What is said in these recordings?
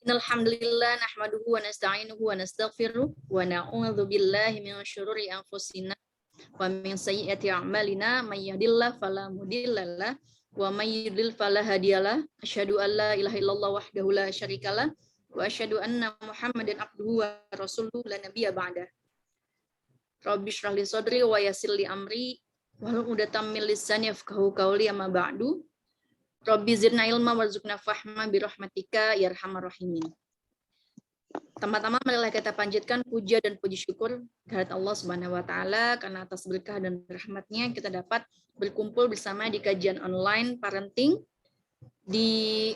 Alhamdulillah nahmaduhu wa nasta'inuhu wa nastaghfiruh wa na'udzu billahi min syururi anfusina wa min sayyiati a'malina may yahdihillahu fala mudhillalah wa may yudlil fala hadiyalah. Asyhadu an la ilaha illallah wahdahu la syarikalah wa asyhadu anna Muhammadan abduhu wa rasuluhu la nabiyya ba'da. Rabbi shrah li sadri wa yassir li amri wahlul 'uqdatam min lisani yafqahu qawli amma ba'du. Rabbi zidna ilma warzuqna fahma birahmatika ya arhamar rahimin. Tama-tama marilah kita panjatkan puja dan puji syukur kehadirat Allah Subhanahu wa taala karena atas berkah dan rahmatnya kita dapat berkumpul bersama di kajian online parenting di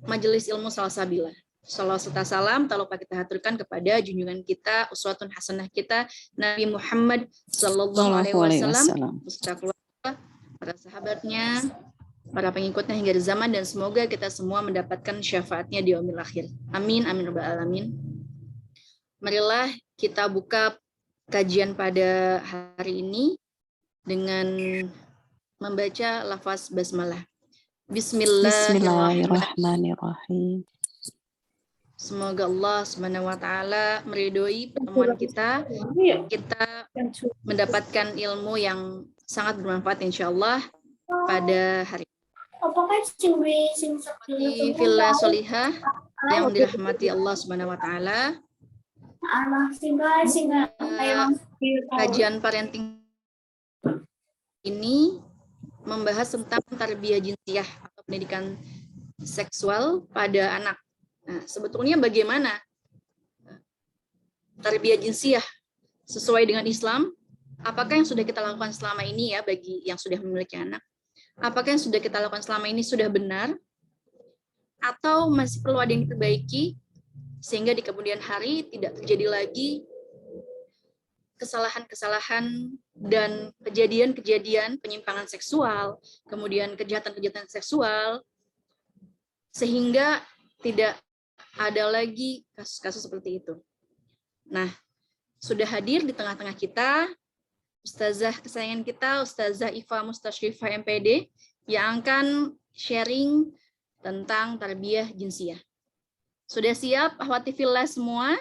Majelis Ilmu Salsabila. Shalawat serta salam tak lupa kita haturkan kepada junjungan kita, uswatun hasanah kita Nabi Muhammad sallallahu alaihi wasallam beserta keluarga, para sahabatnya, para pengikutnya hingga zaman, dan semoga kita semua mendapatkan syafaatnya di yaumil akhir. Amin, amin, rabbal alamin. Marilah kita buka kajian pada hari ini dengan membaca lafaz basmalah. Bismillahirrahmanirrahim. Semoga Allah Subhanahu wa taala meridhoi pertemuan kita. Kita mendapatkan ilmu yang sangat bermanfaat insyaallah pada hari di Villa Solihah yang dirahmati Allah Subhanahu wa taala. Kajian parenting ini membahas tentang tarbiyah jinsiyah atau pendidikan seksual pada anak. Nah, sebetulnya bagaimana tarbiyah jinsiyah sesuai dengan Islam? Apakah yang sudah kita lakukan selama ini ya bagi yang sudah memiliki anak? Apakah yang sudah kita lakukan selama ini sudah benar? Atau masih perlu ada yang diperbaiki sehingga di kemudian hari tidak terjadi lagi kesalahan-kesalahan dan kejadian-kejadian penyimpangan seksual, kemudian kejahatan-kejahatan seksual, sehingga tidak ada lagi kasus-kasus seperti itu. Nah, sudah hadir di tengah-tengah kita Ustazah kesayangan kita, Ustazah Iva Mustasyrifah MPD, yang akan sharing tentang tarbiyah jinsiyah. Sudah siap ahwati fillah semua?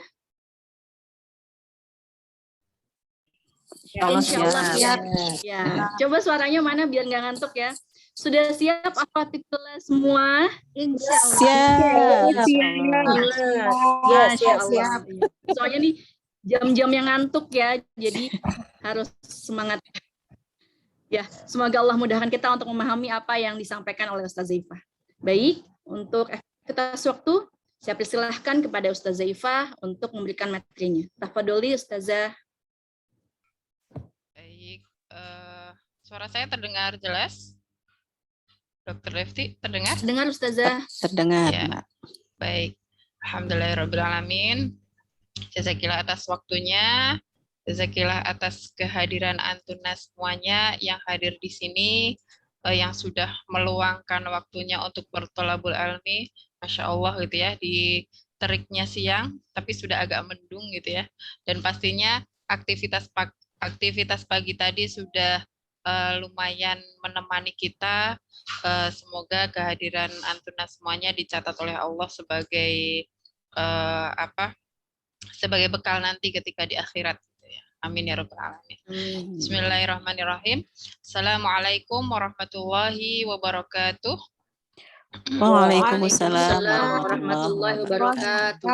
Insyaallah siap. Ya, coba suaranya mana biar nggak ngantuk ya. Sudah siap ahwati fillah semua? Insyaallah. Siap. Soalnya nih jam-jam yang ngantuk ya, jadi harus semangat. Ya, semoga Allah mudahkan kita untuk memahami apa yang disampaikan oleh Ustazah Ifah. Baik, untuk efektivitas waktu, saya persilahkan kepada Ustazah Ifah untuk memberikan materinya. Tafadholi Ustazah. Baik, suara saya terdengar jelas? Dr. Lefty, terdengar? Terdengar Ustazah. Terdengar, ya. Mbak. Baik, alhamdulillahirabbil alamin. Jazakillah atas waktunya, jazakillah atas kehadiran antuna semuanya yang hadir di sini, yang sudah meluangkan waktunya untuk bertolabul ilmi. Masya Allah gitu ya, di teriknya siang, tapi sudah agak mendung gitu ya. Dan pastinya aktivitas pagi tadi sudah lumayan menemani kita. Semoga kehadiran antuna semuanya dicatat oleh Allah sebagai sebagai bekal nanti ketika di akhirat. Amin ya rabbal alamin. Bismillahirrahmanirrahim. Assalamualaikum warahmatullahi wabarakatuh. Waalaikumsalam warahmatullahi wabarakatuh.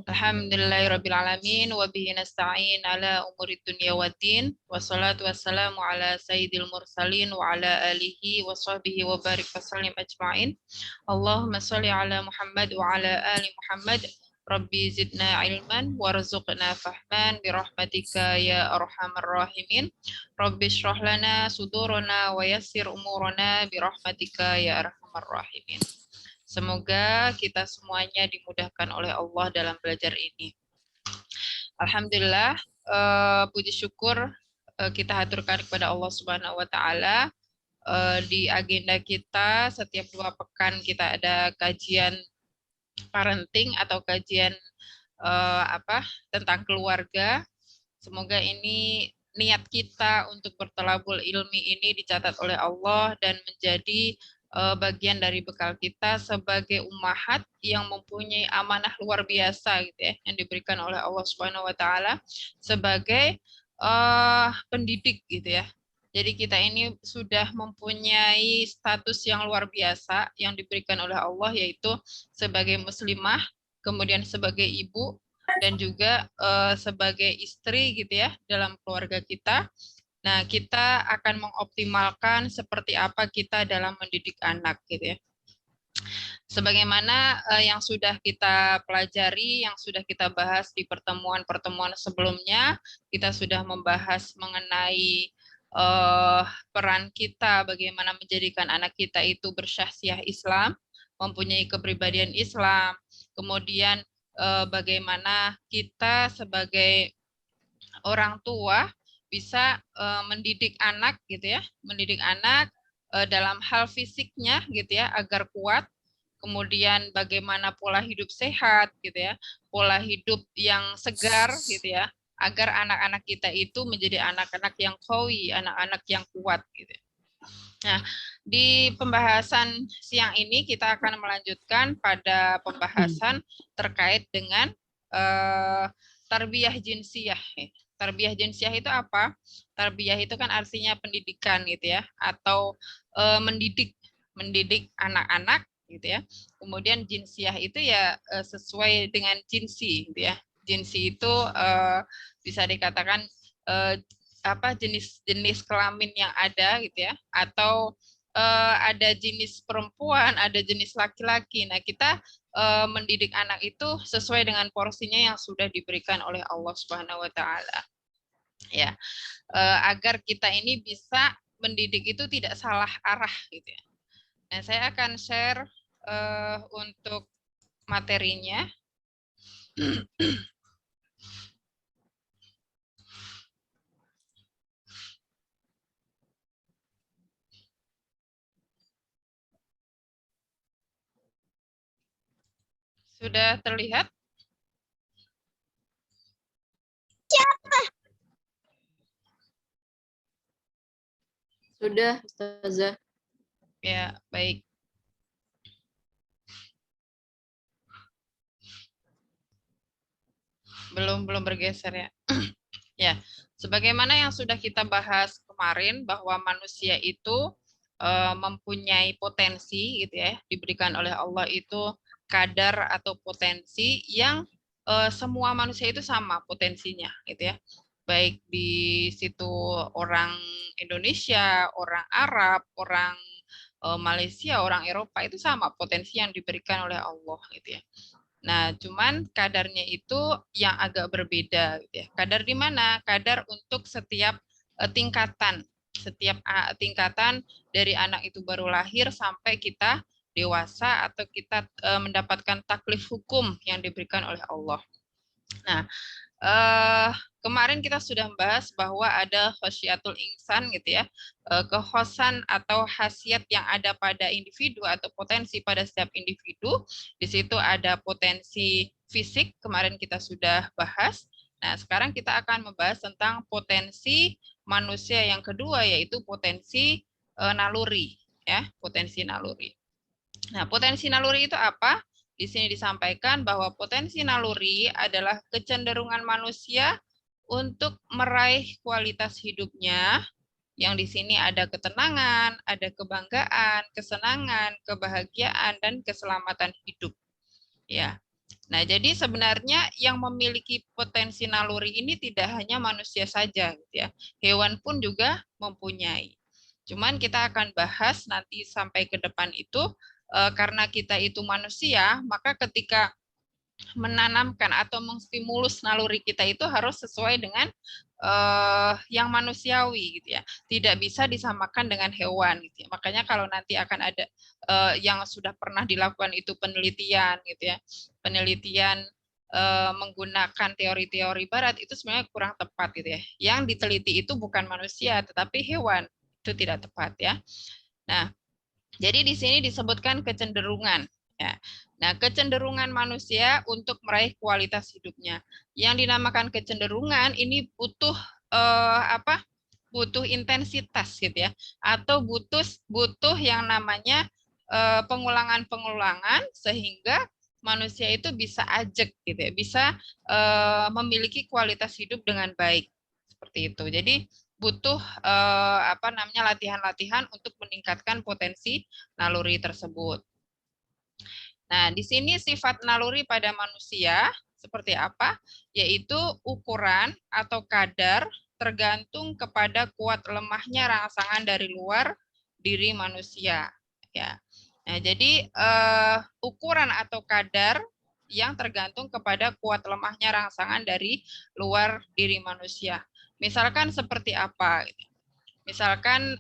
Alhamdulillahirabbil alamin wa bihi nasta'in ala umurid dunya waddin. Wassalatu wassalamu ala sayyidil mursalin wa ala alihi wa sahbihi wa barik wa sallim ajma'in. Allahumma shalli ala Muhammad wa ala ali Muhammad. Rabbi zidna ilman warzuqna fahman birahmatika ya arhamar rahimin. Rabbi shrah lana sudurana wa yassir umurana birahmatika ya arhamar rahimin. Semoga kita semuanya dimudahkan oleh Allah dalam belajar ini. Alhamdulillah, puji syukur kita haturkan kepada Allah Subhanahu wa taala. Di agenda kita setiap 2 pekan kita ada kajian parenting atau kajian tentang keluarga. Semoga ini niat kita untuk bertolabul ilmi ini dicatat oleh Allah dan menjadi bagian dari bekal kita sebagai ummahat yang mempunyai amanah luar biasa gitu ya, yang diberikan oleh Allah Subhanahu wa taala sebagai pendidik gitu ya. Jadi kita ini sudah mempunyai status yang luar biasa yang diberikan oleh Allah, yaitu sebagai muslimah, kemudian sebagai ibu, dan juga sebagai istri gitu ya dalam keluarga kita. Nah, kita akan mengoptimalkan seperti apa kita dalam mendidik anak gitu ya. Sebagaimana yang sudah kita pelajari, yang sudah kita bahas di pertemuan-pertemuan sebelumnya, kita sudah membahas mengenai peran kita, bagaimana menjadikan anak kita itu bersyahsiah Islam, mempunyai kepribadian Islam, kemudian bagaimana kita sebagai orang tua bisa mendidik anak gitu ya, mendidik anak dalam hal fisiknya gitu ya agar kuat, kemudian bagaimana pola hidup sehat gitu ya, pola hidup yang segar gitu ya, agar anak-anak kita itu menjadi anak-anak yang qawi, anak-anak yang kuat gitu. Nah, di pembahasan siang ini kita akan melanjutkan pada pembahasan terkait dengan tarbiyah jinsiyah. Tarbiyah jinsiyah itu apa? Tarbiyah itu kan artinya pendidikan gitu ya, atau mendidik anak-anak gitu ya. Kemudian jinsiyah itu ya sesuai dengan jinsi gitu ya. Jinsi itu bisa dikatakan jenis kelamin yang ada gitu ya, atau ada jenis perempuan, ada jenis laki-laki. Nah, kita mendidik anak itu sesuai dengan porsinya yang sudah diberikan oleh Allah Subhanahu wa taala. Ya. Agar kita ini bisa mendidik itu tidak salah arah gitu ya. Nah, saya akan share untuk materinya. Sudah terlihat? Sudah, Ustazah. Ya, baik. Belum bergeser ya. Ya, sebagaimana yang sudah kita bahas kemarin bahwa manusia itu mempunyai potensi gitu ya, diberikan oleh Allah itu kadar atau potensi yang semua manusia itu sama potensinya gitu ya. Baik di situ orang Indonesia, orang Arab, orang Malaysia, orang Eropa itu sama potensi yang diberikan oleh Allah gitu ya. Nah, cuman kadarnya itu yang agak berbeda gitu ya. Kadar di mana? Kadar untuk setiap tingkatan. Setiap tingkatan dari anak itu baru lahir sampai kita dewasa atau kita mendapatkan taklif hukum yang diberikan oleh Allah. Nah, kemarin kita sudah membahas bahwa ada khosyatul insan gitu ya, kekhosan atau khasiat yang ada pada individu atau potensi pada setiap individu. Di situ ada potensi fisik, kemarin kita sudah bahas. Nah, sekarang kita akan membahas tentang potensi manusia yang kedua, yaitu potensi naluri, ya, potensi naluri. Nah, potensi naluri itu apa? Di sini disampaikan bahwa potensi naluri adalah kecenderungan manusia untuk meraih kualitas hidupnya, yang di sini ada ketenangan, ada kebanggaan, kesenangan, kebahagiaan, dan keselamatan hidup. Ya. Nah, jadi sebenarnya yang memiliki potensi naluri ini tidak hanya manusia saja, gitu ya. Hewan pun juga mempunyai. Cuman kita akan bahas nanti sampai ke depan itu, karena kita itu manusia, maka ketika menanamkan atau mengstimulus naluri kita itu harus sesuai dengan yang manusiawi gitu ya, tidak bisa disamakan dengan hewan gitu ya. Makanya kalau nanti akan ada yang sudah pernah dilakukan itu penelitian gitu ya, penelitian menggunakan teori-teori barat itu sebenarnya kurang tepat gitu ya. Yang diteliti itu bukan manusia tetapi hewan, itu tidak tepat ya. Nah, jadi di sini disebutkan kecenderungan ya. Nah, kecenderungan manusia untuk meraih kualitas hidupnya. Yang dinamakan kecenderungan ini butuh butuh intensitas gitu ya, atau butuh yang namanya pengulangan-pengulangan sehingga manusia itu bisa ajek gitu ya, bisa memiliki kualitas hidup dengan baik seperti itu. Jadi butuh latihan-latihan untuk meningkatkan potensi naluri tersebut. Nah, di sini sifat naluri pada manusia seperti apa? Yaitu ukuran atau kadar tergantung kepada kuat lemahnya rangsangan dari luar diri manusia. Ya. Nah, jadi ukuran atau kadar yang tergantung kepada kuat lemahnya rangsangan dari luar diri manusia. Misalkan seperti apa? Misalkan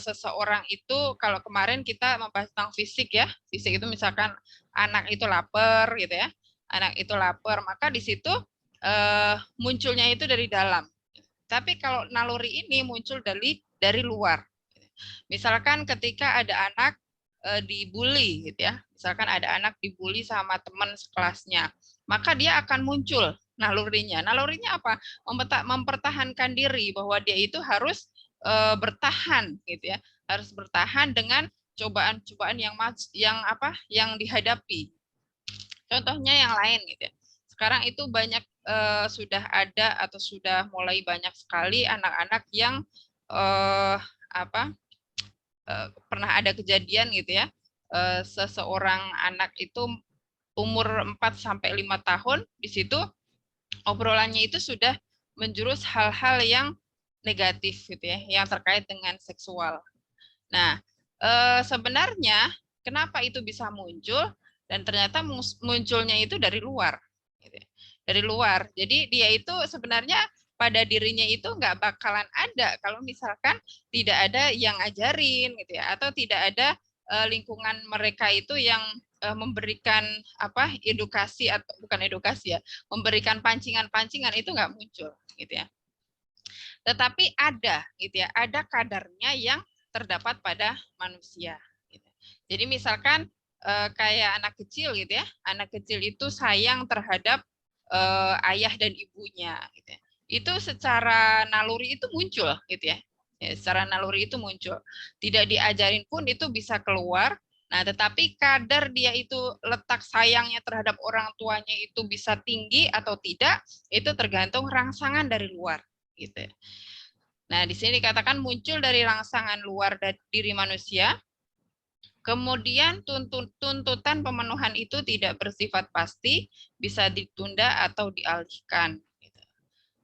seseorang itu, kalau kemarin kita membahas tentang fisik ya, fisik itu misalkan anak itu lapar gitu ya, anak itu lapar, maka di situ munculnya itu dari dalam. Tapi kalau naluri ini muncul dari luar. Misalkan ketika ada anak dibully gitu ya, misalkan ada anak dibully sama teman sekelasnya, maka dia akan muncul nalurinya. Nalurinya apa? Mempertahankan diri, bahwa dia itu harus bertahan gitu ya, harus bertahan dengan cobaan-cobaan yang dihadapi. Contohnya yang lain gitu ya. Sekarang itu banyak sudah ada atau sudah mulai banyak sekali anak-anak yang pernah ada kejadian gitu ya. Seseorang anak itu umur 4 sampai 5 tahun, di situ obrolannya itu sudah menjurus hal-hal yang negatif gitu ya, yang terkait dengan seksual. Nah, sebenarnya kenapa itu bisa muncul, dan ternyata munculnya itu dari luar. Gitu ya. Dari luar. Jadi dia itu sebenarnya pada dirinya itu nggak bakalan ada kalau misalkan tidak ada yang ngajarin gitu ya, atau tidak ada lingkungan mereka itu yang memberikan edukasi, atau bukan edukasi ya, memberikan pancingan-pancingan, itu nggak muncul gitu ya. Tetapi ada gitu ya, ada kadarnya yang terdapat pada manusia. Gitu. Jadi misalkan kayak anak kecil gitu ya, anak kecil itu sayang terhadap ayah dan ibunya. Gitu ya. Itu secara naluri itu muncul gitu ya. Secara naluri itu muncul. Tidak diajarin pun itu bisa keluar. Nah, tetapi kadar dia itu, letak sayangnya terhadap orang tuanya itu bisa tinggi atau tidak, itu tergantung rangsangan dari luar. Gitu. Nah, di sini dikatakan muncul dari rangsangan luar dari diri manusia. Kemudian tuntutan pemenuhan itu tidak bersifat pasti, bisa ditunda atau dialihkan.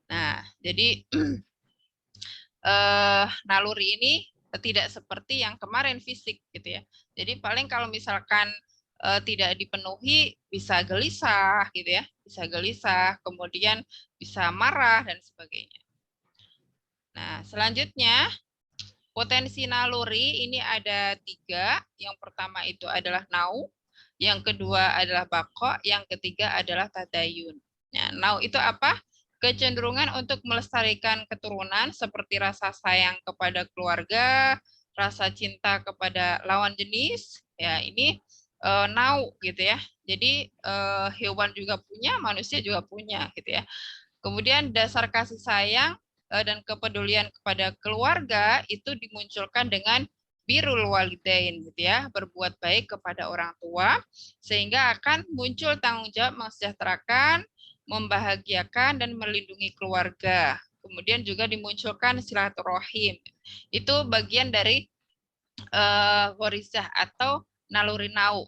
Nah, jadi naluri ini tidak seperti yang kemarin fisik gitu ya. Jadi paling kalau misalkan tidak dipenuhi bisa gelisah gitu ya, bisa gelisah, kemudian bisa marah dan sebagainya. Nah, selanjutnya potensi naluri ini ada 3. Yang pertama itu adalah nau, yang kedua adalah bako, yang ketiga adalah tadayun. Nah, nau itu apa? Kecenderungan untuk melestarikan keturunan seperti rasa sayang kepada keluarga, rasa cinta kepada lawan jenis. Ya, ini nau gitu ya. Jadi hewan juga punya, manusia juga punya gitu ya. Kemudian dasar kasih sayang dan kepedulian kepada keluarga itu dimunculkan dengan birrul walidain gitu ya, berbuat baik kepada orang tua, sehingga akan muncul tanggung jawab mensejahterakan, membahagiakan dan melindungi keluarga. Kemudian juga dimunculkan silaturahim. Itu bagian dari warisah atau naluri nau.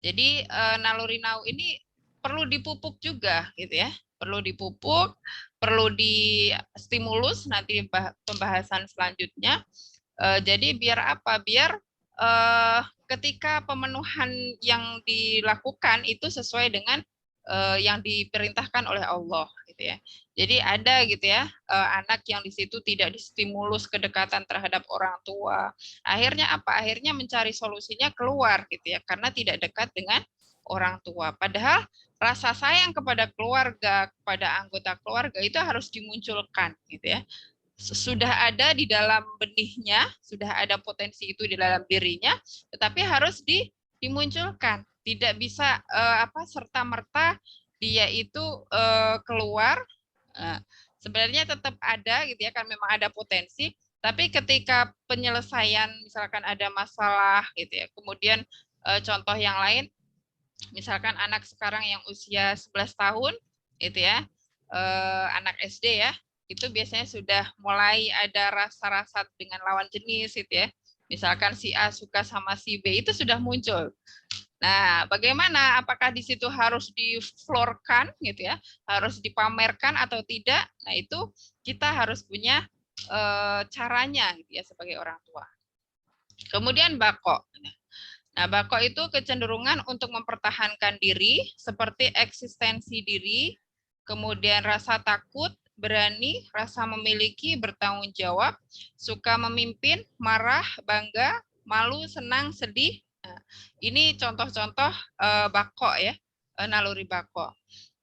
Jadi naluri nau ini perlu dipupuk juga gitu ya. Perlu dipupuk, perlu distimulus nanti pembahasan selanjutnya. Jadi biar apa? Biar ketika pemenuhan yang dilakukan itu sesuai dengan yang diperintahkan oleh Allah gitu ya. Jadi ada gitu ya anak yang di situ tidak distimulus kedekatan terhadap orang tua. Akhirnya apa? Akhirnya mencari solusinya keluar gitu ya, karena tidak dekat dengan orang tua. Padahal rasa sayang kepada keluarga, kepada anggota keluarga itu harus dimunculkan gitu ya. Sudah ada di dalam benihnya, sudah ada potensi itu di dalam dirinya, tetapi harus dimunculkan. Tidak bisa serta-merta dia itu keluar. Sebenarnya tetap ada gitu ya, kan memang ada potensi, Tapi ketika penyelesaian misalkan ada masalah gitu ya, kemudian contoh yang lain, misalkan anak sekarang yang usia 11 tahun itu ya, anak SD ya, itu biasanya sudah mulai ada rasa-rasa dengan lawan jenis gitu ya. Misalkan si A suka sama si B, itu sudah muncul. Nah, bagaimana? Apakah di situ harus diflorkan gitu ya, harus dipamerkan atau tidak? Nah, itu kita harus punya caranya gitu ya sebagai orang tua. Kemudian bako. Nah, bako itu kecenderungan untuk mempertahankan diri, seperti eksistensi diri, kemudian rasa takut, berani, rasa memiliki, bertanggung jawab, suka memimpin, marah, bangga, malu, senang, sedih. Nah, ini contoh-contoh bako ya, naluri bako.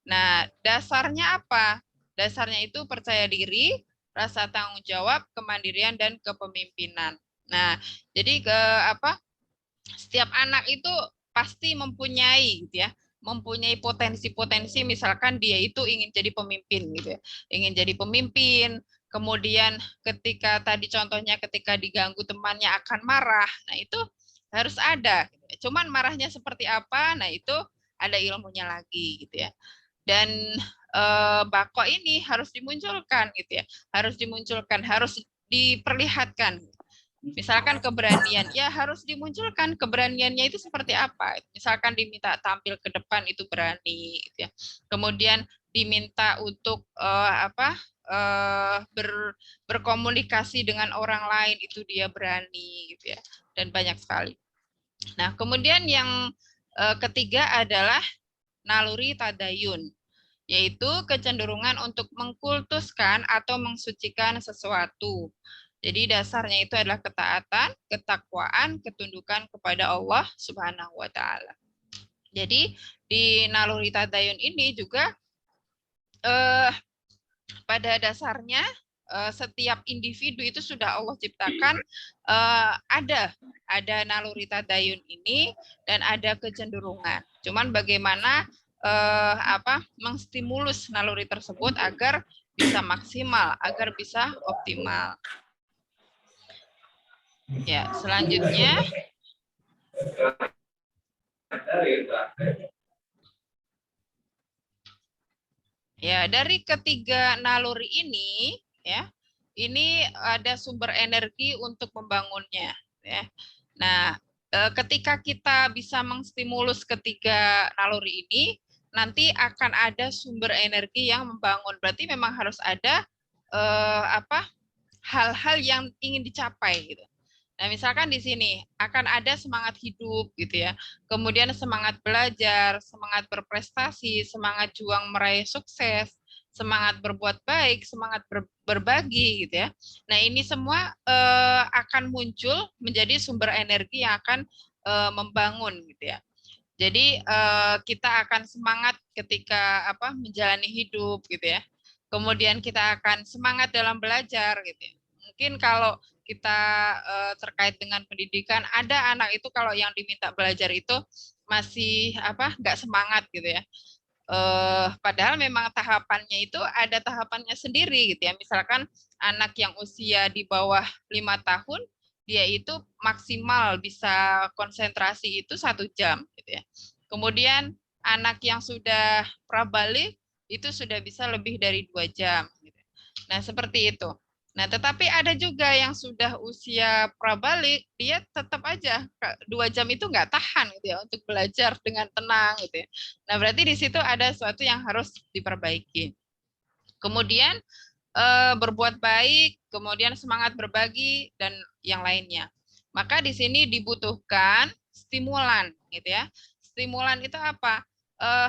Nah, dasarnya apa? Dasarnya itu percaya diri, rasa tanggung jawab, kemandirian, dan kepemimpinan. Nah, jadi setiap anak itu pasti mempunyai gitu ya, mempunyai potensi-potensi, misalkan dia itu ingin jadi pemimpin gitu ya, ingin jadi pemimpin, kemudian ketika tadi contohnya ketika diganggu temannya akan marah, nah itu harus ada, cuman marahnya seperti apa, nah itu ada ilmunya lagi gitu ya. Dan bako ini harus dimunculkan gitu ya, harus dimunculkan, harus diperlihatkan. Misalkan keberanian, ya harus dimunculkan keberaniannya itu seperti apa. Misalkan diminta tampil ke depan itu berani, gitu ya. Kemudian diminta untuk berkomunikasi dengan orang lain itu dia berani, gitu ya. Dan banyak sekali. Nah, kemudian yang ketiga adalah naluri tadayun, yaitu kecenderungan untuk mengkultuskan atau mensucikan sesuatu. Jadi dasarnya itu adalah ketaatan, ketakwaan, ketundukan kepada Allah Subhanahu wa taala. Jadi di naluri tadayun ini juga pada dasarnya setiap individu itu sudah Allah ciptakan ada naluri tadayun ini dan ada kecenderungan. Cuman bagaimana mengstimulus naluri tersebut agar bisa maksimal, agar bisa optimal. Ya, selanjutnya ya, dari ketiga naluri ini ya, ini ada sumber energi untuk membangunnya ya. Nah, ketika kita bisa mengstimulus ketiga naluri ini, nanti akan ada sumber energi yang membangun. Berarti memang harus ada hal-hal yang ingin dicapai gitu. Nah, misalkan di sini akan ada semangat hidup gitu ya. Kemudian semangat belajar, semangat berprestasi, semangat juang meraih sukses, semangat berbuat baik, semangat berbagi gitu ya. Nah, ini semua akan muncul menjadi sumber energi yang akan membangun gitu ya. Jadi kita akan semangat ketika menjalani hidup gitu ya. Kemudian kita akan semangat dalam belajar gitu ya. Mungkin kalau kita terkait dengan pendidikan, ada anak itu kalau yang diminta belajar itu masih nggak semangat gitu ya. Padahal memang tahapannya itu ada tahapannya sendiri gitu ya. Misalkan anak yang usia di bawah 5 tahun, dia itu maksimal bisa konsentrasi itu 1 jam gitu ya. Kemudian anak yang sudah prabalik itu sudah bisa lebih dari 2 jam. Gitu. Nah, seperti itu. Nah, tetapi ada juga yang sudah usia prabalik, dia tetap aja 2 jam itu nggak tahan gitu ya untuk belajar dengan tenang gitu ya. Nah, berarti di situ ada sesuatu yang harus diperbaiki. Kemudian berbuat baik, kemudian semangat berbagi dan yang lainnya. Maka di sini dibutuhkan stimulan gitu ya. Stimulan itu apa?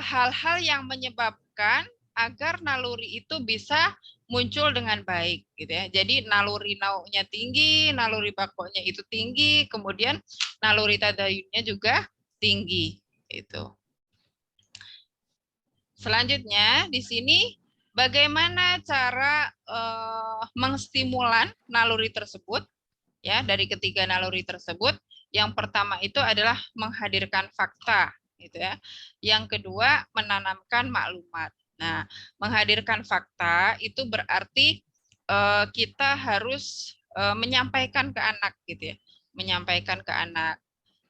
Hal-hal yang menyebabkan agar naluri itu bisa muncul dengan baik gitu ya. Jadi naluri naunya tinggi, naluri bakonya itu tinggi, kemudian naluri tadayunnya juga tinggi itu. Selanjutnya di sini bagaimana cara mengstimulan naluri tersebut ya, dari ketiga naluri tersebut. Yang pertama itu adalah menghadirkan fakta gitu ya. Yang kedua menanamkan maklumat. Nah, menghadirkan fakta itu berarti kita harus menyampaikan ke anak gitu ya, menyampaikan ke anak.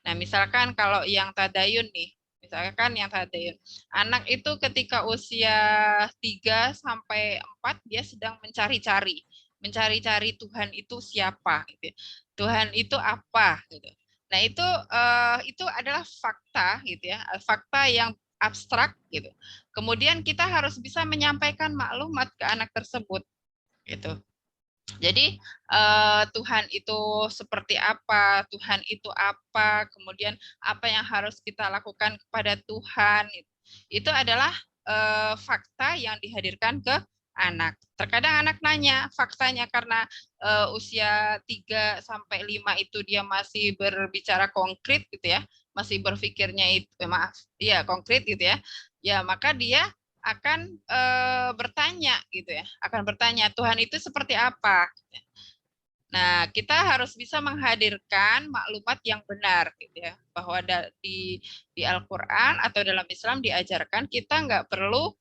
Nah, misalkan kalau yang tadayun nih, misalkan yang tadayun, anak itu ketika usia 3 sampai 4 dia sedang mencari-cari Tuhan itu siapa gitu ya. Tuhan itu apa gitu. Nah, itu adalah fakta gitu ya, fakta yang abstrak gitu. Kemudian kita harus bisa menyampaikan maklumat ke anak tersebut gitu. Jadi Tuhan itu seperti apa, Tuhan itu apa, kemudian apa yang harus kita lakukan kepada Tuhan, itu adalah fakta yang dihadirkan ke anak. Terkadang anak nanya faktanya karena usia 3 sampai 5 itu dia masih berbicara konkret gitu ya, masih berpikirnya itu maaf, ya konkret gitu ya. Ya, maka dia akan bertanya gitu ya, akan bertanya Tuhan itu seperti apa. Nah, kita harus bisa menghadirkan maklumat yang benar gitu ya, bahwa di Al-Qur'an atau dalam Islam diajarkan kita nggak perlu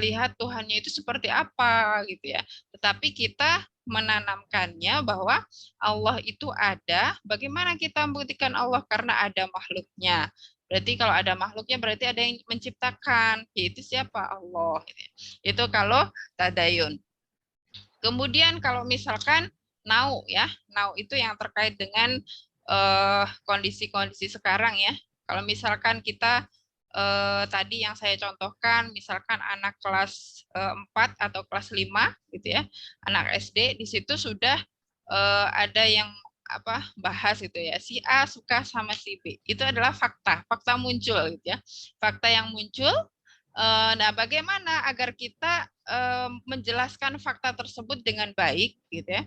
lihat Tuhannya itu seperti apa gitu ya, tetapi kita menanamkannya bahwa Allah itu ada. Bagaimana kita membuktikan Allah? Karena ada makhluknya. Berarti kalau ada makhluknya berarti ada yang menciptakan, yaitu siapa? Allah. Itu kalau tadayun. Kemudian kalau misalkan now ya, now itu yang terkait dengan kondisi-kondisi sekarang ya. Kalau misalkan kita tadi yang saya contohkan, misalkan anak kelas 4 atau kelas 5 gitu ya, anak SD, di situ sudah ada yang bahas gitu ya, si A suka sama si B. Itu adalah fakta muncul gitu ya. Fakta yang muncul. Nah, bagaimana agar kita menjelaskan fakta tersebut dengan baik gitu ya.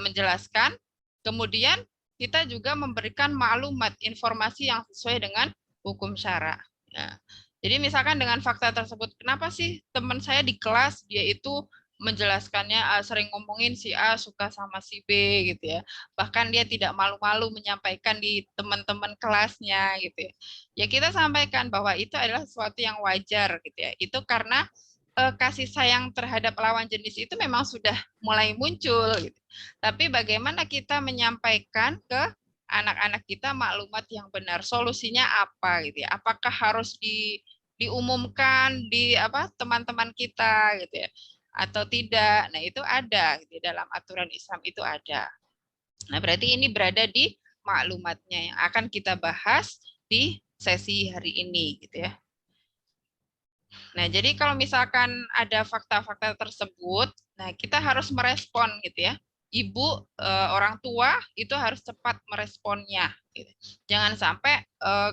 Menjelaskan, kemudian kita juga memberikan maklumat, informasi yang sesuai dengan hukum syara. Nah, jadi misalkan dengan fakta tersebut, kenapa sih teman saya di kelas dia itu menjelaskannya sering ngomongin si A suka sama si B gitu ya. Bahkan dia tidak malu-malu menyampaikan di teman-teman kelasnya gitu ya. Ya kita sampaikan bahwa itu adalah sesuatu yang wajar gitu ya. Itu karena kasih sayang terhadap lawan jenis itu memang sudah mulai muncul gitu. Tapi bagaimana kita menyampaikan ke anak-anak kita maklumat yang benar, solusinya apa gitu ya? Apakah harus diumumkan di teman-teman kita gitu ya, atau tidak? Nah itu ada gitu, dalam aturan Islam itu ada. Nah berarti ini berada di maklumatnya yang akan kita bahas di sesi hari ini gitu ya. Nah, jadi kalau misalkan ada fakta-fakta tersebut, nah kita harus merespon gitu ya. Ibu, orang tua itu harus cepat meresponnya. Gitu. Jangan sampai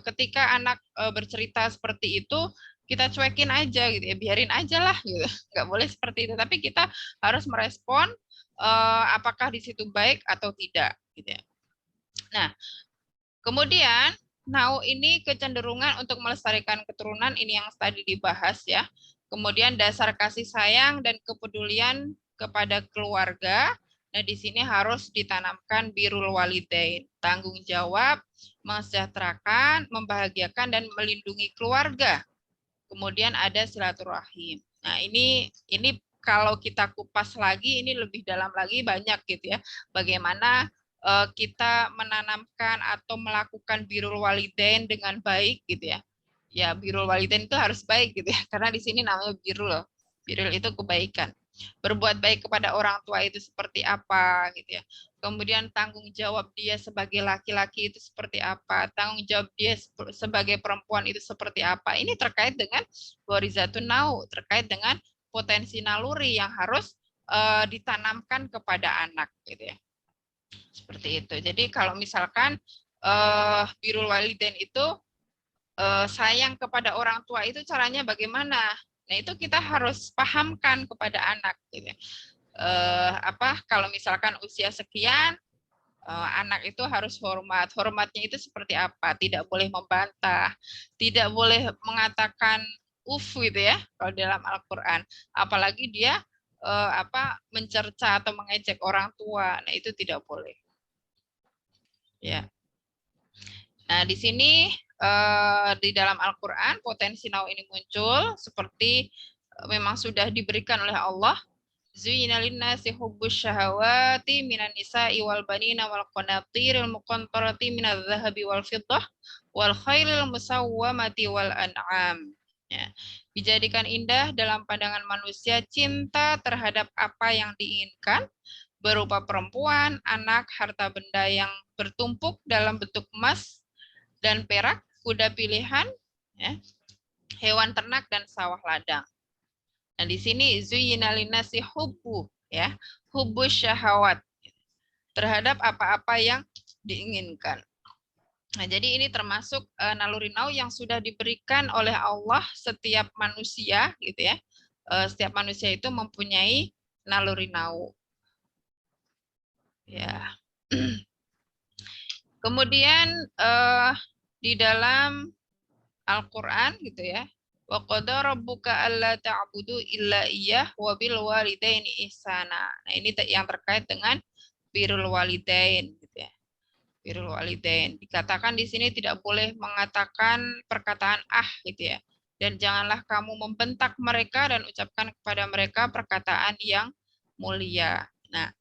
ketika anak bercerita seperti itu, kita cuekin aja gitu ya, biarin aja lah gitu. Nggak boleh seperti itu. Tapi kita harus merespon apakah di situ baik atau tidak. Gitu ya. Nah, kemudian Now ini kecenderungan untuk melestarikan keturunan, ini yang tadi dibahas ya. Kemudian dasar kasih sayang dan kepedulian kepada keluarga. Nah, di sini harus ditanamkan birrul walidain, tanggung jawab, mensejahterakan, membahagiakan dan melindungi keluarga. Kemudian ada silaturahim. Nah, ini kalau kita kupas lagi ini lebih dalam lagi banyak gitu ya. Bagaimana kita menanamkan atau melakukan birrul walidain dengan baik gitu ya. Ya, birrul walidain itu harus baik gitu ya. Karena di sini namanya birrul. Birrul itu kebaikan. Berbuat baik kepada orang tua itu seperti apa gitu ya. Kemudian tanggung jawab dia sebagai laki-laki itu seperti apa. Tanggung jawab dia sebagai perempuan itu seperti apa. Ini terkait dengan warizatun nau, terkait dengan potensi naluri yang harus ditanamkan kepada anak gitu ya. Seperti itu. Jadi kalau misalkan birrul walidain itu sayang kepada orang tua itu caranya bagaimana? Nah, itu kita harus pahamkan kepada anak gitu. Kalau misalkan usia sekian anak itu harus hormat. Hormatnya itu seperti apa? Tidak boleh membantah, tidak boleh mengatakan gitu ya kalau dalam Al-Qur'an. Apalagi dia mencerca atau mengejek orang tua. Nah, itu tidak boleh. Ya. Nah, di sini di dalam Al-Qur'an potensi nau ini muncul seperti memang sudah diberikan oleh Allah Zuyyina lin-nasi hubbus syahawati minan nisa'i wal banina wal qanatiril muqantarati minadz zahabi wal fiddah wal khailil musawwamati wal an'am. Ya. Dijadikan indah dalam pandangan manusia cinta terhadap apa yang diinginkan berupa perempuan, anak, harta benda yang bertumpuk dalam bentuk emas dan perak, kuda pilihan, ya, hewan ternak dan sawah ladang. Nah, di sini zuyyina linnasi hubbu, ya, hubbu syahawat, terhadap apa-apa yang diinginkan. Nah, jadi ini termasuk naluri nau yang sudah diberikan oleh Allah setiap manusia, gitu ya. Setiap manusia itu mempunyai naluri nau. Ya. Kemudian di dalam Al-Qur'an gitu ya. Wa qada rabbuka alla ta'budu illa iyyah wa bil walidaini ihsana. Nah, ini yang terkait dengan birrul walidain gitu ya. Birrul walidain. Dikatakan di sini tidak boleh mengatakan perkataan gitu ya. Dan janganlah kamu membentak mereka dan ucapkan kepada mereka perkataan yang mulia. Nah,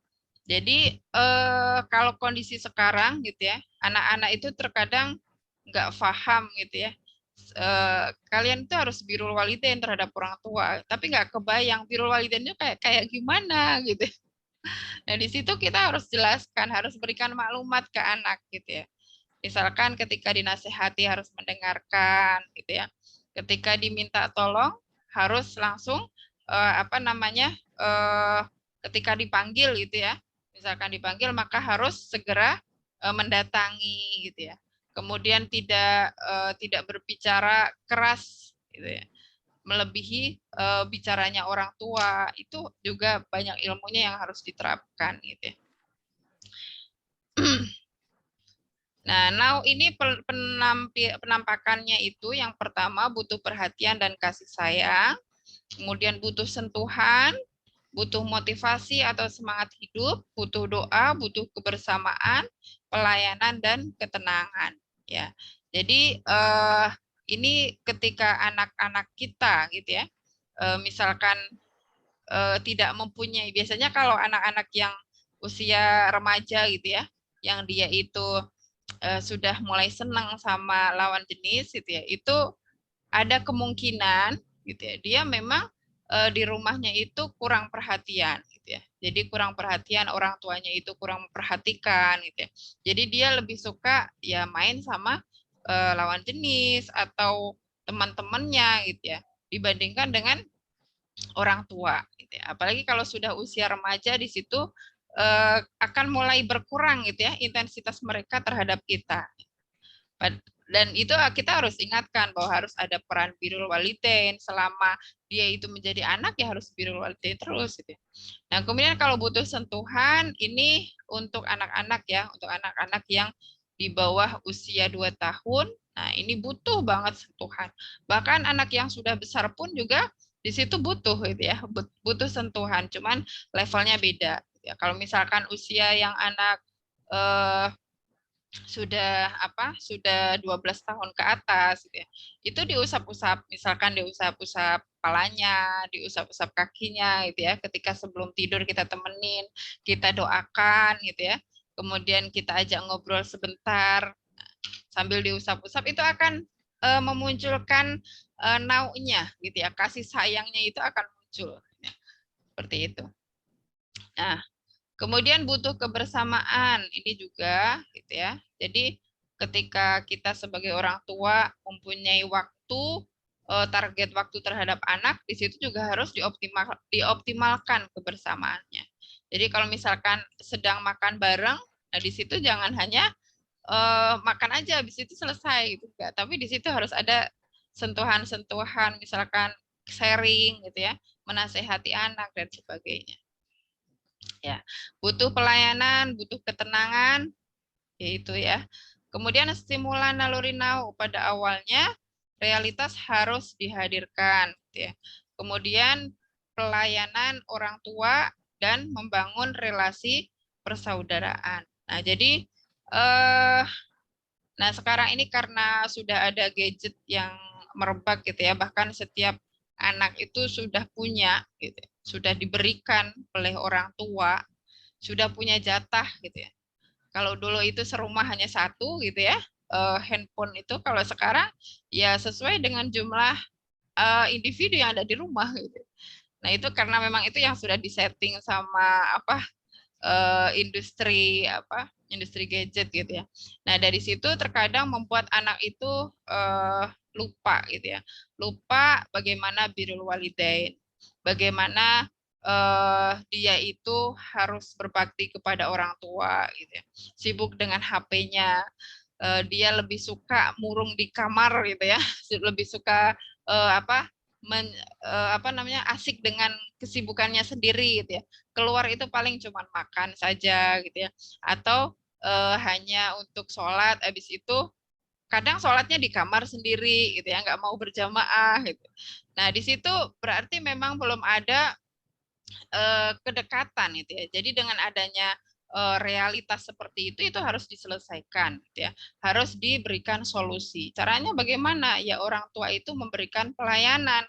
jadi kalau kondisi sekarang gitu ya, anak-anak itu terkadang nggak paham gitu ya. Kalian tuh harus birrul walidain terhadap orang tua, tapi nggak kebayang birrul walidainnya kayak gimana gitu. Nah, di situ kita harus jelaskan, harus berikan maklumat ke anak gitu ya. Misalkan ketika dinasehati harus mendengarkan gitu ya. Ketika diminta tolong harus langsung ketika dipanggil gitu ya. Misalkan dipanggil maka harus segera mendatangi gitu ya. Kemudian tidak berbicara keras gitu ya. Melebihi bicaranya orang tua, itu juga banyak ilmunya yang harus diterapkan gitu ya. Nah, now ini penampakannya itu yang pertama butuh perhatian dan kasih sayang, kemudian butuh sentuhan, butuh motivasi atau semangat hidup, butuh doa, butuh kebersamaan, pelayanan dan ketenangan. Ya, jadi ini ketika anak-anak kita gitu ya, misalkan tidak mempunyai, biasanya kalau anak-anak yang usia remaja gitu ya, yang dia itu sudah mulai senang sama lawan jenis gitu ya, itu ada kemungkinan gitu ya, dia memang di rumahnya itu kurang perhatian gitu ya. Jadi kurang perhatian, orang tuanya itu kurang memperhatikan gitu ya. Jadi dia lebih suka ya main sama lawan jenis atau teman-temannya gitu ya, dibandingkan dengan orang tua gitu ya. Apalagi kalau sudah usia remaja, di situ akan mulai berkurang gitu ya intensitas mereka terhadap kita. Dan itu kita harus ingatkan bahwa harus ada peran birrul walidain selama dia itu menjadi anak, ya harus birrul walidain terus gitu. Nah, kemudian kalau butuh sentuhan, ini untuk anak-anak ya, untuk anak-anak yang di bawah usia 2 tahun. Nah, ini butuh banget sentuhan. Bahkan anak yang sudah besar pun juga di situ butuh gitu ya, butuh sentuhan, cuman levelnya beda. Ya, kalau misalkan usia yang anak sudah 12 tahun ke atas gitu ya, itu diusap-usap, misalkan diusap-usap kepalanya, diusap-usap kakinya gitu ya, ketika sebelum tidur kita temenin, kita doakan gitu ya, kemudian kita ajak ngobrol sebentar sambil diusap-usap, itu akan memunculkan naunya gitu ya, kasih sayangnya itu akan muncul ya. Seperti itu. Nah, kemudian butuh kebersamaan, ini juga gitu ya. Jadi ketika kita sebagai orang tua mempunyai waktu, target waktu terhadap anak, di situ juga harus dioptimalkan kebersamaannya. Jadi kalau misalkan sedang makan bareng, nah di situ jangan hanya makan aja habis itu selesai gitu, enggak. Tapi di situ harus ada sentuhan-sentuhan, misalkan sharing gitu ya, menasehati anak dan sebagainya. Ya, butuh pelayanan, butuh ketenangan, yaitu ya. Kemudian stimulan naluri nau pada awalnya realitas harus dihadirkan, gitu ya. Kemudian pelayanan orang tua dan membangun relasi persaudaraan. Nah, jadi nah sekarang ini karena sudah ada gadget yang merebak gitu ya, bahkan setiap anak itu sudah punya gitu. sudah diberikan oleh orang tua, sudah punya jatah gitu ya. Kalau dulu itu serumah hanya satu gitu ya, handphone itu, kalau sekarang ya sesuai dengan jumlah individu yang ada di rumah gitu. Nah, itu karena memang itu yang sudah disetting sama industri gadget gitu ya. Nah, dari situ terkadang membuat anak itu lupa gitu ya. Lupa bagaimana birrul walidain. Bagaimana dia itu harus berbakti kepada orang tua gitu ya. Sibuk dengan HP-nya. Dia lebih suka murung di kamar gitu ya. Lebih suka asik dengan kesibukannya sendiri gitu ya. Keluar itu paling cuma makan saja gitu ya, atau hanya untuk sholat, habis itu kadang sholatnya di kamar sendiri gitu ya, nggak mau berjamaah gitu. Nah, di situ berarti memang belum ada kedekatan gitu ya. Jadi dengan adanya realitas seperti itu harus diselesaikan gitu ya. Harus diberikan solusi. Caranya bagaimana? Ya orang tua itu memberikan pelayanan,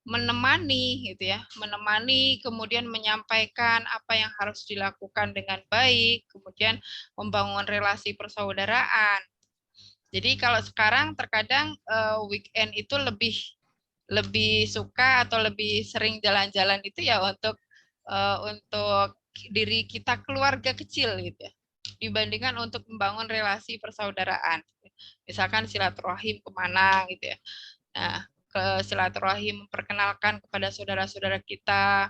menemani gitu ya, menemani, kemudian menyampaikan apa yang harus dilakukan dengan baik, kemudian membangun relasi persaudaraan. Jadi kalau sekarang terkadang weekend itu lebih suka atau lebih sering jalan-jalan itu ya untuk diri kita, keluarga kecil gitu ya, dibandingkan untuk membangun relasi persaudaraan. Misalkan silaturahim kemana gitu ya. Nah, ke silaturahim, memperkenalkan kepada saudara-saudara kita,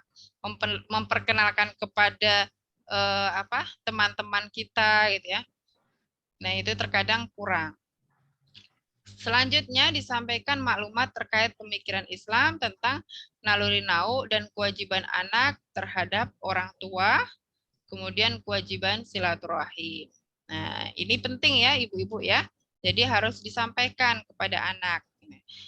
memperkenalkan kepada teman-teman kita gitu ya. Nah, itu terkadang kurang. Selanjutnya disampaikan maklumat terkait pemikiran Islam tentang naluri nau dan kewajiban anak terhadap orang tua, kemudian kewajiban silaturahim. Nah, ini penting ya ibu-ibu ya. Jadi harus disampaikan kepada anak.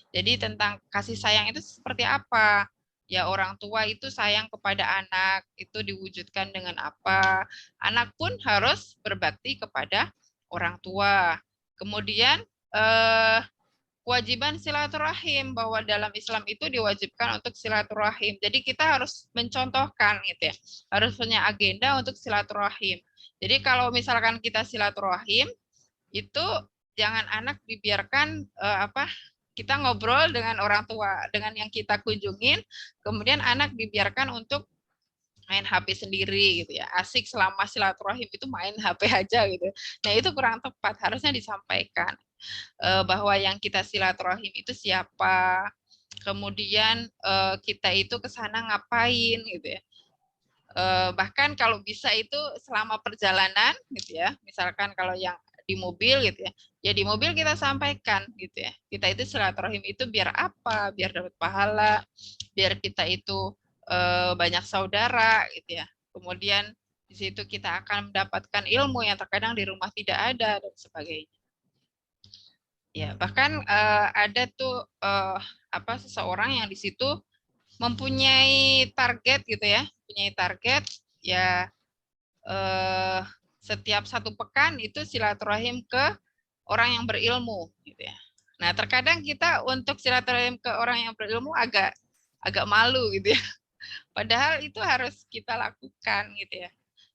Jadi tentang kasih sayang itu seperti apa? Ya orang tua itu sayang kepada anak, itu diwujudkan dengan apa? Anak pun harus berbakti kepada orang tua. Kemudian kewajiban silaturahim, bahwa dalam Islam itu diwajibkan untuk silaturahim. Jadi kita harus mencontohkan gitu ya. Harus punya agenda untuk silaturahim. Jadi kalau misalkan kita silaturahim itu jangan anak dibiarkan kita ngobrol dengan orang tua, dengan yang kita kunjungin, kemudian anak dibiarkan untuk main HP sendiri gitu ya. Asik selama silaturahim itu main HP aja gitu. Nah, itu kurang tepat, harusnya disampaikan bahwa yang kita silaturahim itu siapa, kemudian kita itu ke sana ngapain gitu ya. Bahkan kalau bisa itu selama perjalanan gitu ya, misalkan kalau yang di mobil gitu ya, ya di mobil kita sampaikan gitu ya, kita itu silaturahim itu biar apa, biar dapat pahala, biar kita itu banyak saudara gitu ya, kemudian di situ kita akan mendapatkan ilmu yang terkadang di rumah tidak ada dan sebagainya. Ya, bahkan ada tuh seseorang yang di situ mempunyai target gitu ya, mempunyai target ya setiap satu pekan itu silaturahim ke orang yang berilmu gitu ya. Nah, terkadang kita untuk silaturahim ke orang yang berilmu agak malu gitu ya. Padahal itu harus kita lakukan gitu ya.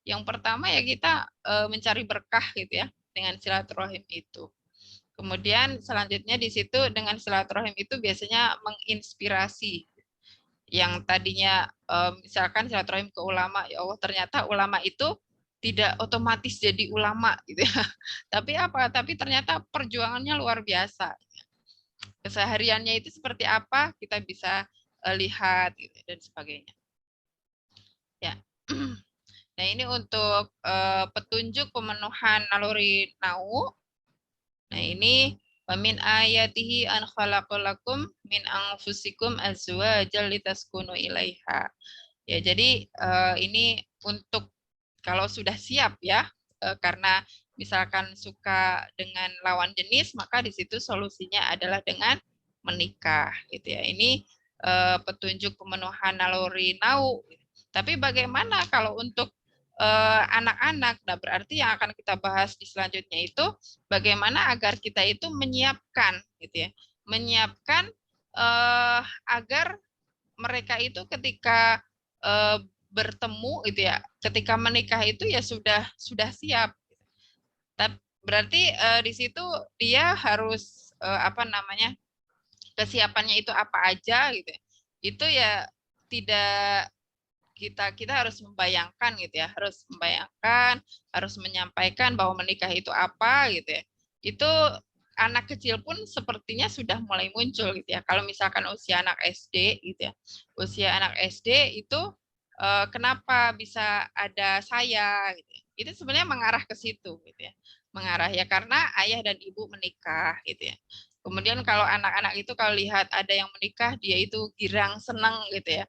Yang pertama ya kita mencari berkah gitu ya dengan silaturahim itu. Kemudian selanjutnya di situ dengan silaturahim itu biasanya menginspirasi. Yang tadinya misalkan silaturahim ke ulama, ya Allah ternyata ulama itu tidak otomatis jadi ulama gitu ya. Tapi apa? Tapi ternyata perjuangannya luar biasa. Kesehariannya itu seperti apa kita bisa lihat gitu, dan sebagainya. Ya. Nah, ini untuk petunjuk pemenuhan naluri nau. Nah, ini wamin ayatihi an khalaqalakum min anfusikum azwajal litaskunu ilaiha. Ya, jadi ini untuk kalau sudah siap ya, karena misalkan suka dengan lawan jenis, maka di situ solusinya adalah dengan menikah gitu ya. Ini petunjuk pemenuhan naluri nau. Tapi bagaimana kalau untuk anak-anak? Nah, berarti yang akan kita bahas di selanjutnya itu bagaimana agar kita itu menyiapkan gitu ya. Menyiapkan agar mereka itu ketika bertemu gitu ya. Ketika menikah itu ya sudah siap. Tapi berarti di situ dia harus apa namanya, kesiapannya itu apa aja gitu. Itu ya tidak, kita harus membayangkan gitu ya, harus membayangkan, harus menyampaikan bahwa menikah itu apa gitu ya. Itu anak kecil pun sepertinya sudah mulai muncul gitu ya. Kalau misalkan usia anak SD gitu ya, usia anak SD itu kenapa bisa ada saya gitu ya. Itu sebenarnya mengarah ke situ gitu ya. Mengarah ya karena ayah dan ibu menikah gitu ya. Kemudian kalau anak-anak itu kalau lihat ada yang menikah, dia itu girang, senang gitu ya.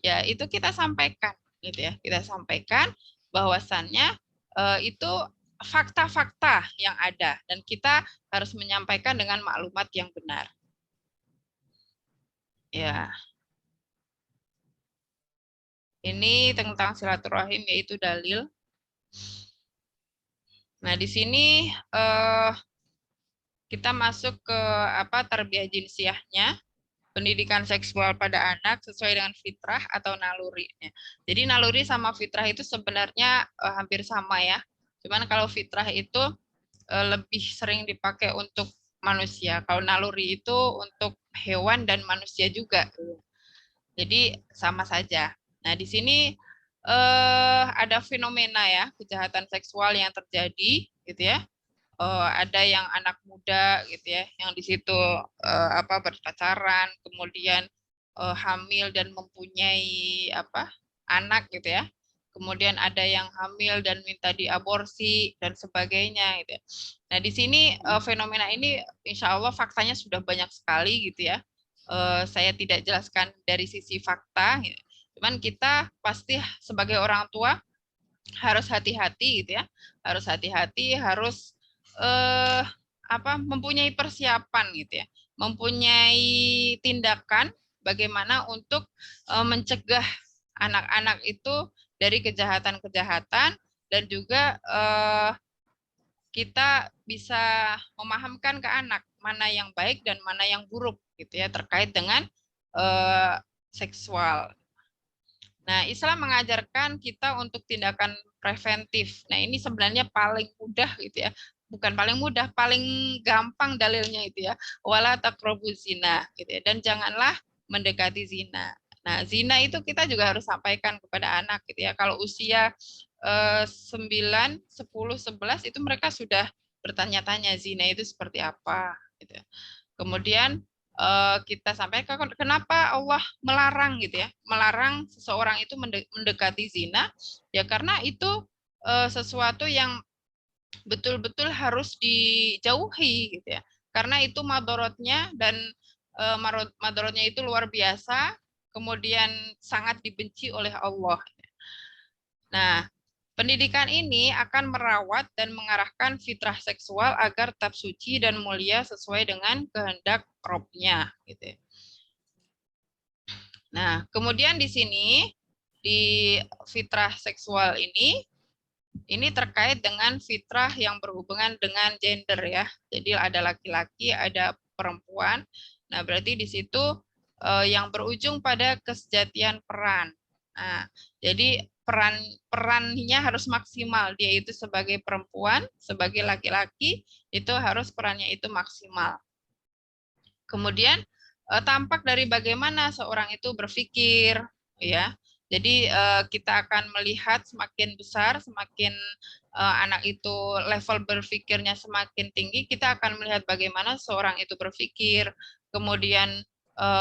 Ya itu kita sampaikan gitu ya. Kita sampaikan bahwasannya itu fakta-fakta yang ada dan kita harus menyampaikan dengan maklumat yang benar. Ya. Ini tentang silaturahim yaitu dalil. Nah, di sini kita masuk ke apa, tarbiyah jinsiahnya, pendidikan seksual pada anak sesuai dengan fitrah atau nalurinya. Jadi naluri sama fitrah itu sebenarnya hampir sama ya. Cuman kalau fitrah itu lebih sering dipakai untuk manusia. Kalau naluri itu untuk hewan dan manusia juga. Jadi sama saja. Nah, di sini ada fenomena ya, kejahatan seksual yang terjadi gitu ya. Ada yang anak muda gitu ya, yang di situ apa, berpacaran, kemudian hamil dan mempunyai apa, anak gitu ya. Kemudian ada yang hamil dan minta diaborsi dan sebagainya gitu ya. Nah, di sini fenomena ini insya Allah faktanya sudah banyak sekali gitu ya. Saya tidak jelaskan dari sisi fakta, gitu. Cuman kita pasti sebagai orang tua harus hati-hati gitu ya, harus hati-hati, harus apa, mempunyai persiapan gitu ya, mempunyai tindakan bagaimana untuk mencegah anak-anak itu dari kejahatan-kejahatan dan juga kita bisa memahamkan ke anak mana yang baik dan mana yang buruk gitu ya terkait dengan seksual. Nah, Islam mengajarkan kita untuk tindakan preventif. Nah, ini sebenarnya paling mudah gitu ya. Bukan paling mudah, paling gampang dalilnya itu ya. Wala taqrabu zina gitu ya. Dan janganlah mendekati zina. Nah, zina itu kita juga harus sampaikan kepada anak gitu ya. Kalau usia 9, 10, 11 itu mereka sudah bertanya-tanya zina itu seperti apa gitu ya. Kemudian kita sampaikan kenapa Allah melarang gitu ya, melarang seseorang itu mendekati zina, ya karena itu sesuatu yang betul-betul harus dijauhi gitu ya, karena itu madorotnya dan madorotnya itu luar biasa, kemudian sangat dibenci oleh Allah. Nah, pendidikan ini akan merawat dan mengarahkan fitrah seksual agar tetap suci dan mulia sesuai dengan kehendak Robnya. Gitu. Nah, kemudian di sini di fitrah seksual ini terkait dengan fitrah yang berhubungan dengan gender ya. Jadi ada laki-laki, ada perempuan. Nah, berarti di situ yang berujung pada kesejatian peran. Nah, jadi perannya harus maksimal. Dia itu sebagai perempuan, sebagai laki-laki, itu harus perannya itu maksimal. Kemudian tampak dari bagaimana seorang itu berpikir, ya. Jadi kita akan melihat semakin besar, semakin anak itu level berpikirnya semakin tinggi, kita akan melihat bagaimana seorang itu berpikir, kemudian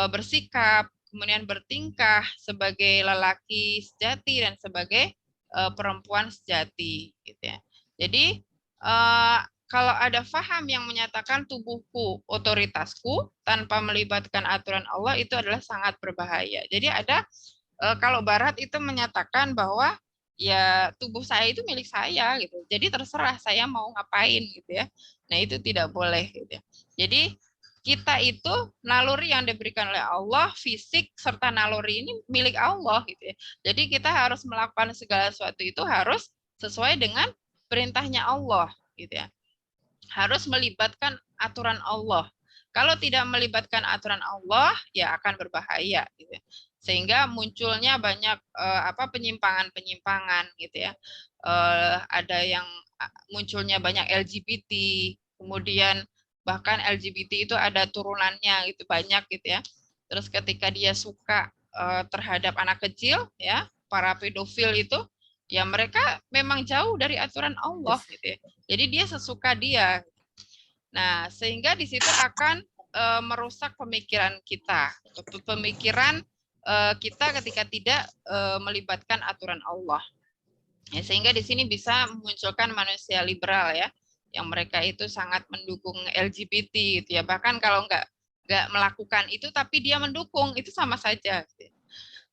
bersikap, kemudian bertingkah sebagai lelaki sejati dan sebagai perempuan sejati, gitu ya. Jadi kalau ada faham yang menyatakan tubuhku otoritasku tanpa melibatkan aturan Allah, itu adalah sangat berbahaya. Jadi ada kalau Barat itu menyatakan bahwa ya tubuh saya itu milik saya gitu. Jadi terserah saya mau ngapain gitu ya. Nah, itu tidak boleh gitu ya. Jadi kita itu naluri yang diberikan oleh Allah, fisik serta naluri ini milik Allah gitu ya. Jadi kita harus melakukan segala sesuatu itu harus sesuai dengan perintahnya Allah gitu ya. Harus melibatkan aturan Allah. Kalau tidak melibatkan aturan Allah, ya akan berbahaya. Gitu. sehingga munculnya banyak penyimpangan-penyimpangan gitu ya. Ada yang munculnya banyak LGBT, kemudian bahkan LGBT itu ada turunannya gitu banyak gitu ya. Terus ketika dia suka terhadap anak kecil ya, para pedofil itu ya mereka memang jauh dari aturan Allah gitu ya. Jadi dia sesuka dia. Nah, sehingga di situ akan merusak pemikiran kita. Pemikiran kita ketika tidak melibatkan aturan Allah. Ya, sehingga di sini bisa memunculkan manusia liberal ya, yang mereka itu sangat mendukung LGBT gitu ya. Bahkan kalau nggak melakukan itu tapi dia mendukung, itu sama saja. Gitu.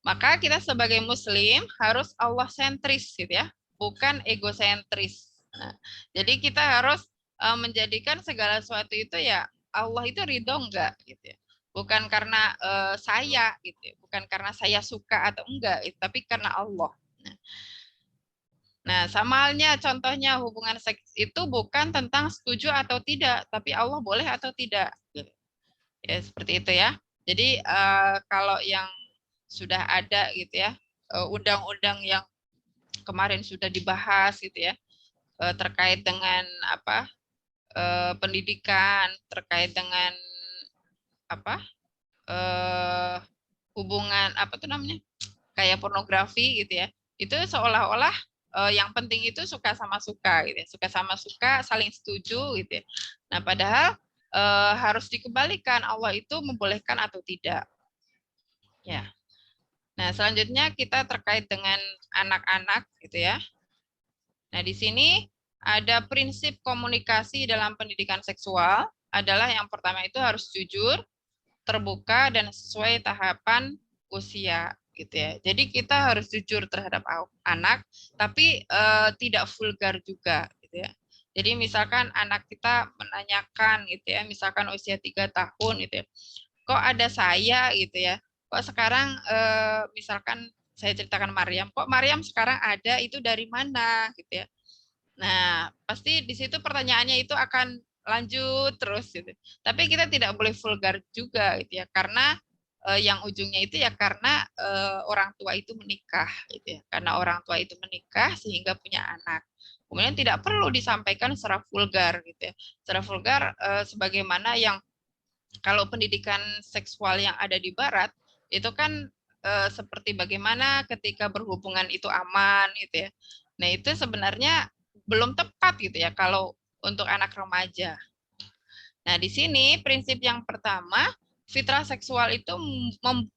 Maka kita sebagai muslim harus Allah sentris gitu ya, bukan egosentris. Nah, jadi kita harus menjadikan segala sesuatu itu ya Allah itu ridho enggak gitu ya. Bukan karena saya gitu ya, bukan karena saya suka atau enggak, tapi karena Allah. Nah, sama halnya contohnya hubungan seks itu bukan tentang setuju atau tidak, tapi Allah boleh atau tidak. Ya, seperti itu ya. Jadi kalau yang sudah ada gitu ya, undang-undang yang kemarin sudah dibahas gitu ya, terkait dengan pendidikan, terkait dengan hubungan kayak pornografi gitu ya, itu seolah-olah yang penting itu suka sama suka gitu ya, suka sama suka saling setuju gitu ya. Nah padahal harus dikembalikan, Allah itu membolehkan atau tidak ya. Nah selanjutnya kita terkait dengan anak-anak gitu ya. Nah di sini ada prinsip komunikasi dalam pendidikan seksual adalah yang pertama itu harus jujur, terbuka, dan sesuai tahapan usia gitu ya. Jadi kita harus jujur terhadap anak, tapi tidak vulgar juga gitu ya. Jadi misalkan anak kita menanyakan gitu ya, misalkan usia 3 tahun gitu ya, kok ada saya gitu ya, kok sekarang misalkan saya ceritakan Maryam, kok Maryam sekarang ada, itu dari mana gitu ya. Nah, pasti di situ pertanyaannya itu akan lanjut terus gitu. Tapi kita tidak boleh vulgar juga gitu ya, karena yang ujungnya itu ya karena orang tua itu menikah gitu ya. Karena orang tua itu menikah sehingga punya anak. Kemudian tidak perlu disampaikan secara vulgar gitu ya. Secara vulgar sebagaimana yang kalau pendidikan seksual yang ada di barat itu kan seperti bagaimana ketika berhubungan itu aman gitu ya. Nah, itu sebenarnya belum tepat gitu ya kalau untuk anak remaja. Nah, di sini prinsip yang pertama, fitrah seksual itu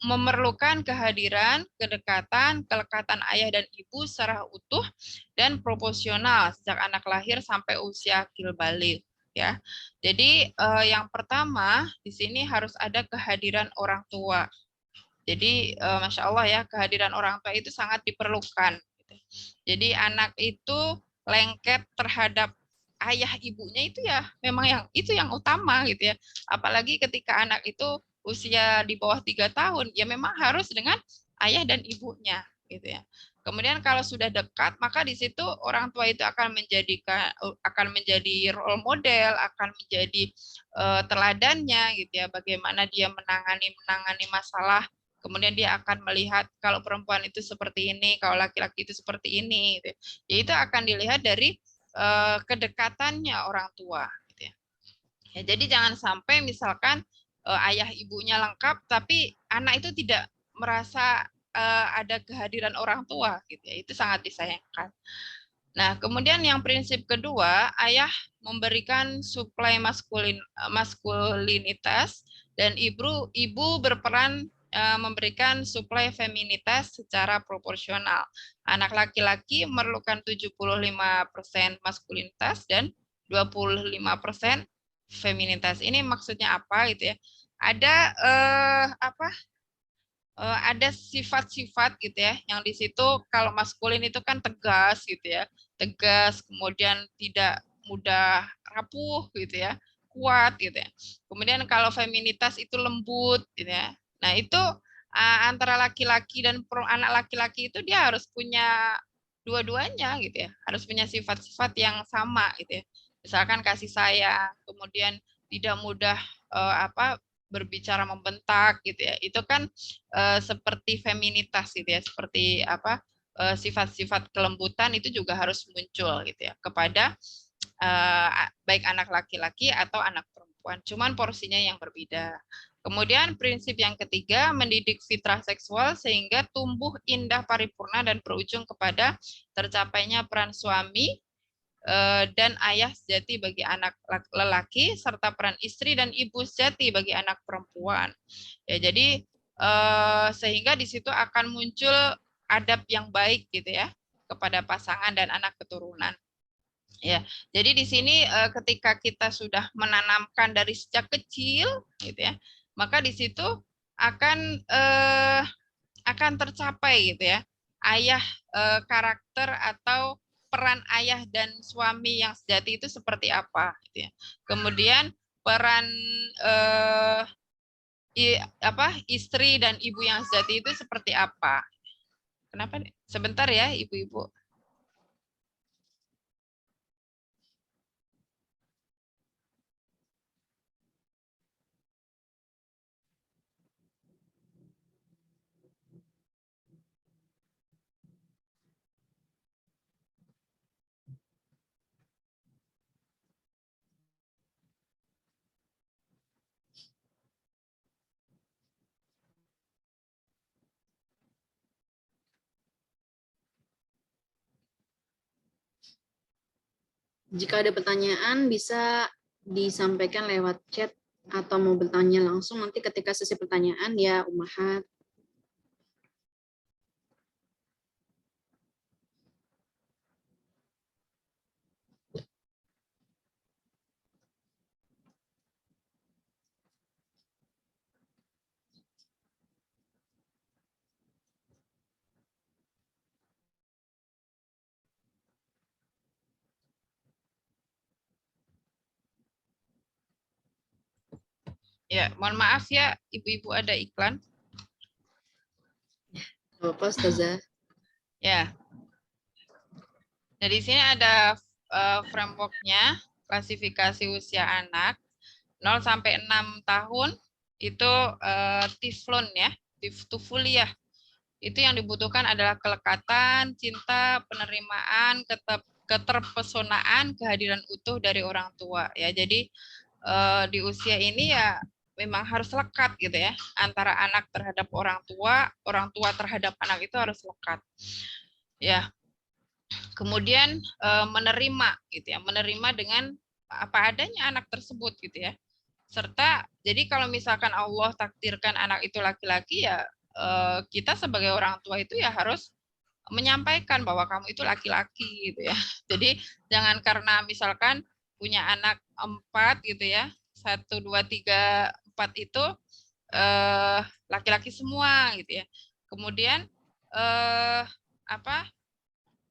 memerlukan kehadiran, kedekatan, kelekatan ayah dan ibu secara utuh dan proporsional sejak anak lahir sampai usia akil baligh ya. Jadi yang pertama di sini harus ada kehadiran orang tua. Jadi Masya Allah ya, kehadiran orang tua itu sangat diperlukan. Jadi anak itu lengket terhadap ayah ibunya itu ya memang yang utama gitu ya. Apalagi ketika anak itu usia di bawah 3 tahun, ya memang harus dengan ayah dan ibunya gitu ya. Kemudian kalau sudah dekat, maka di situ orang tua itu akan menjadi role model, akan menjadi teladannya gitu ya, bagaimana dia menangani masalah. Kemudian dia akan melihat kalau perempuan itu seperti ini, kalau laki-laki itu seperti ini. Gitu. Ya itu akan dilihat dari kedekatannya orang tua. Gitu ya. Ya, jadi jangan sampai misalkan ayah ibunya lengkap, tapi anak itu tidak merasa ada kehadiran orang tua. Gitu ya. Itu sangat disayangkan. Nah, kemudian yang prinsip kedua, ayah memberikan suplai maskulinitas dan ibu berperan memberikan suplai feminitas secara proporsional. Anak laki-laki memerlukan 75% maskulinitas dan 25% feminitas. Ini maksudnya apa gitu ya? Ada ada sifat-sifat gitu ya, yang di situ kalau maskulin itu kan tegas gitu ya, tegas, kemudian tidak mudah rapuh gitu ya, kuat gitu ya. Kemudian kalau feminitas itu lembut gitu ya. Nah itu antara laki-laki dan anak laki-laki itu dia harus punya dua-duanya gitu ya, harus punya sifat-sifat yang sama gitu ya. Misalkan kasih sayang, kemudian tidak mudah berbicara membentak gitu ya, itu kan seperti feminitas gitu ya, seperti apa, sifat-sifat kelembutan itu juga harus muncul gitu ya kepada baik anak laki-laki atau anak perempuan, cuman porsinya yang berbeda. Kemudian prinsip yang ketiga, mendidik fitrah seksual sehingga tumbuh indah paripurna dan berujung kepada tercapainya peran suami dan ayah sejati bagi anak lelaki, serta peran istri dan ibu sejati bagi anak perempuan. Ya, jadi sehingga di situ akan muncul adab yang baik gitu ya kepada pasangan dan anak keturunan. Ya, jadi di sini ketika kita sudah menanamkan dari sejak kecil, gitu ya, maka di situ akan tercapai gitu ya, ayah karakter atau peran ayah dan suami yang sejati itu seperti apa, gitu ya. Kemudian peran istri dan ibu yang sejati itu seperti apa. Kenapa? Sebentar ya, ibu-ibu. Jika ada pertanyaan bisa disampaikan lewat chat atau mau bertanya langsung nanti ketika sesi pertanyaan ya Umahat. Ya, mohon maaf ya, ibu-ibu ada iklan. Bapak Ustazah. Ya. Nah, di sini ada framework-nya, klasifikasi usia anak 0 sampai 6 tahun itu tiflun ya, tufuliah. Itu yang dibutuhkan adalah kelekatan, cinta, penerimaan, keterpesonaan, kehadiran utuh dari orang tua ya. Jadi di usia ini ya memang harus lekat gitu ya, antara anak terhadap orang tua terhadap anak itu harus lekat. Ya. Kemudian menerima gitu ya, menerima dengan apa adanya anak tersebut gitu ya. Serta jadi kalau misalkan Allah takdirkan anak itu laki-laki ya kita sebagai orang tua itu ya harus menyampaikan bahwa kamu itu laki-laki gitu ya. Jadi jangan karena misalkan punya anak 4 gitu ya, 1, 2, 3, 4 itu laki-laki semua gitu ya. Kemudian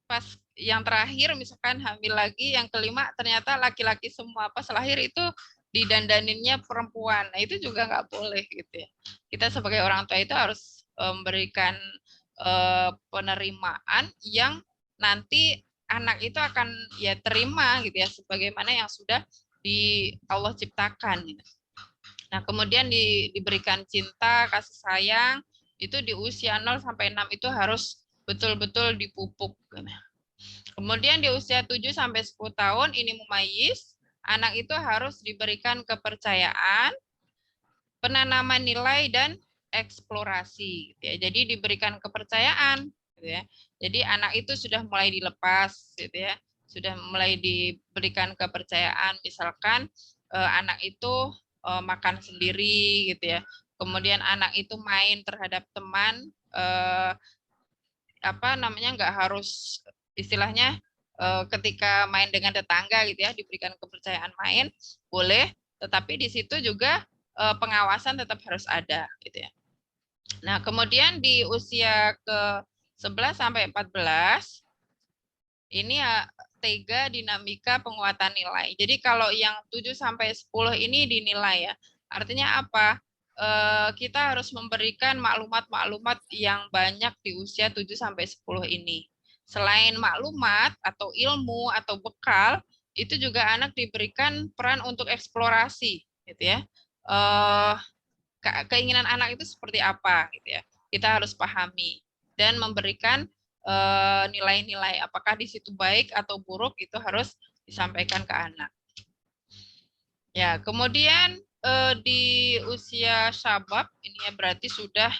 pas yang terakhir misalkan hamil lagi, yang kelima ternyata laki-laki semua, pas lahir itu didandaninnya perempuan. Nah itu juga nggak boleh gitu ya. Kita sebagai orang tua itu harus memberikan penerimaan yang nanti anak itu akan ya terima gitu ya, sebagaimana yang sudah di Allah ciptakan gitu. Nah kemudian diberikan cinta, kasih sayang, itu di usia 0 sampai 6 itu harus betul-betul dipupuk. Kemudian di usia 7 sampai 10 tahun ini mumayyiz, anak itu harus diberikan kepercayaan, penanaman nilai dan eksplorasi gitu ya. Jadi diberikan kepercayaan gitu ya. Jadi anak itu sudah mulai dilepas gitu ya. Sudah mulai diberikan kepercayaan, misalkan anak itu makan sendiri gitu ya. Kemudian anak itu main terhadap teman nggak harus istilahnya ketika main dengan tetangga gitu ya, diberikan kepercayaan main boleh, tetapi di situ juga pengawasan tetap harus ada gitu ya. Nah, kemudian di usia ke 11 sampai 14 ini ya tega dinamika penguatan nilai. Jadi kalau yang 7 sampai 10 ini dinilai ya. Artinya apa? Kita harus memberikan maklumat-maklumat yang banyak di usia 7 sampai 10 ini. Selain maklumat atau ilmu atau bekal, itu juga anak diberikan peran untuk eksplorasi gitu ya. keinginan anak itu seperti apa gitu ya. Kita harus pahami dan memberikan nilai-nilai apakah di situ baik atau buruk itu harus disampaikan ke anak. Ya, kemudian di usia syabab ini ya berarti sudah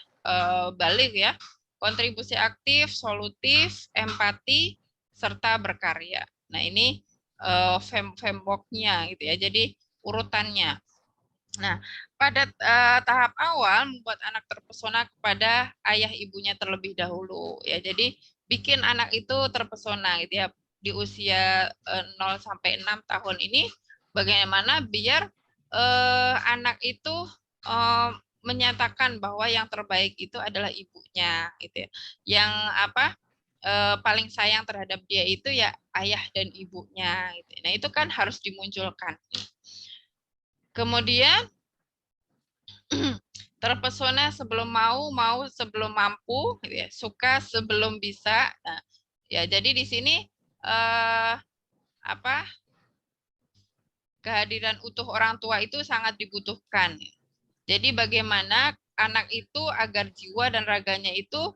balik ya. Kontribusi aktif, solutif, empati serta berkarya. Nah, ini framework-nya gitu ya. Jadi urutannya. Nah, pada tahap awal membuat anak terpesona kepada ayah ibunya terlebih dahulu ya. Jadi bikin anak itu terpesona gitu ya di usia 0 sampai 6 tahun ini bagaimana biar anak itu menyatakan bahwa yang terbaik itu adalah ibunya gitu ya. Yang paling sayang terhadap dia itu ya ayah dan ibunya gitu. Nah, itu kan harus dimunculkan. Kemudian terpesona sebelum mau, mau sebelum mampu, gitu ya. Suka sebelum bisa. Nah, ya jadi di sini kehadiran utuh orang tua itu sangat dibutuhkan. Jadi bagaimana anak itu agar jiwa dan raganya itu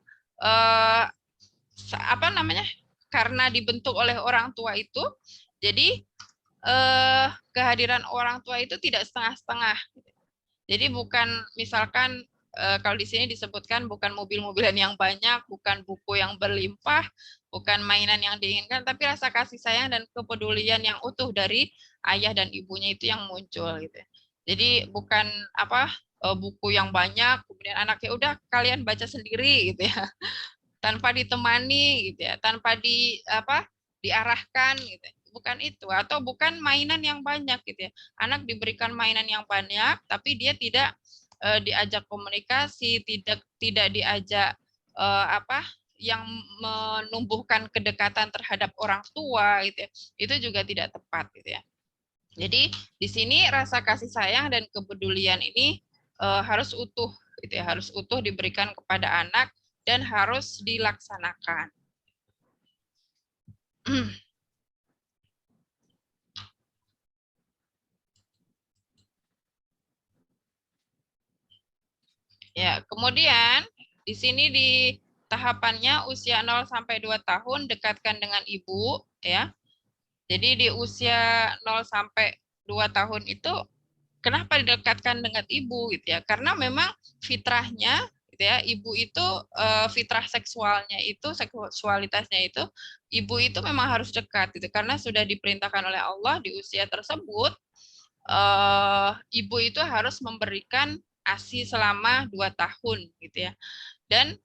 karena dibentuk oleh orang tua itu, jadi kehadiran orang tua itu tidak setengah-setengah. Jadi bukan misalkan kalau di sini disebutkan bukan mobil-mobilan yang banyak, bukan buku yang berlimpah, bukan mainan yang diinginkan, tapi rasa kasih sayang dan kepedulian yang utuh dari ayah dan ibunya itu yang muncul gitu. Jadi bukan buku yang banyak, kemudian anaknya udah kalian baca sendiri gitu ya, tanpa ditemani gitu ya, tanpa diarahkan gitu. Bukan itu, atau bukan mainan yang banyak gitu ya. Anak diberikan mainan yang banyak tapi dia tidak diajak komunikasi, tidak diajak yang menumbuhkan kedekatan terhadap orang tua gitu ya. Itu juga tidak tepat gitu ya. Jadi di sini rasa kasih sayang dan kepedulian ini harus utuh gitu ya, harus utuh diberikan kepada anak dan harus dilaksanakan. Ya, kemudian di sini di tahapannya usia 0 sampai 2 tahun dekatkan dengan ibu ya. Jadi di usia 0 sampai 2 tahun itu kenapa didekatkan dengan ibu gitu ya? Karena memang fitrahnya gitu ya, ibu itu fitrah seksualnya itu, seksualitasnya itu ibu itu memang harus dekat gitu karena sudah diperintahkan oleh Allah di usia tersebut ibu itu harus memberikan ASI selama 2 tahun gitu ya. Dan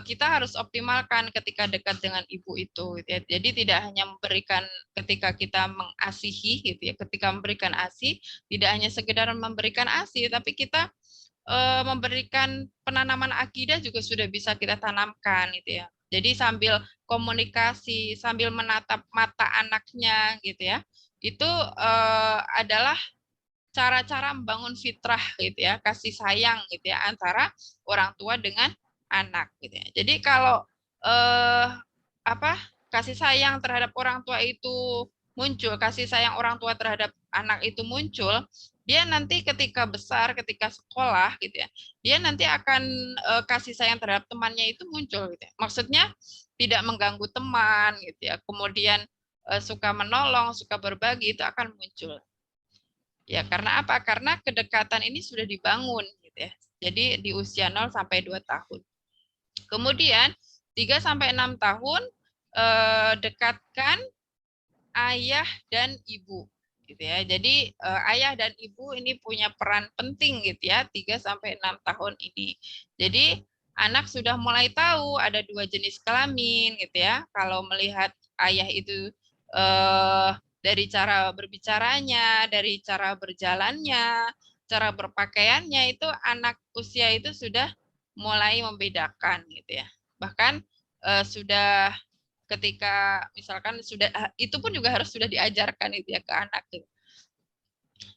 kita harus optimalkan ketika dekat dengan ibu itu gitu ya. Jadi tidak hanya memberikan ketika kita mengasihi gitu ya, ketika memberikan ASI tidak hanya sekedar memberikan ASI tapi kita memberikan penanaman akidah juga sudah bisa kita tanamkan gitu ya. Jadi sambil komunikasi, sambil menatap mata anaknya gitu ya. Itu adalah cara-cara membangun fitrah gitu ya, kasih sayang gitu ya antara orang tua dengan anak gitu ya. Jadi kalau kasih sayang terhadap orang tua itu muncul, kasih sayang orang tua terhadap anak itu muncul, dia nanti ketika besar, ketika sekolah gitu ya, dia nanti akan kasih sayang terhadap temannya itu muncul gitu ya. Maksudnya tidak mengganggu teman gitu ya. Kemudian suka menolong, suka berbagi itu akan muncul. Ya, karena apa? Karena kedekatan ini sudah dibangun gitu ya. Jadi di usia 0 sampai 2 tahun. Kemudian 3 sampai 6 tahun dekatkan ayah dan ibu gitu ya. Jadi ayah dan ibu ini punya peran penting gitu ya 3 sampai 6 tahun ini. Jadi anak sudah mulai tahu ada 2 jenis kelamin gitu ya. Kalau melihat ayah itu dari cara berbicaranya, dari cara berjalannya, cara berpakaiannya itu anak usia itu sudah mulai membedakan gitu ya. Bahkan sudah ketika misalkan sudah itu pun juga harus sudah diajarkan itu ya ke anak gitu.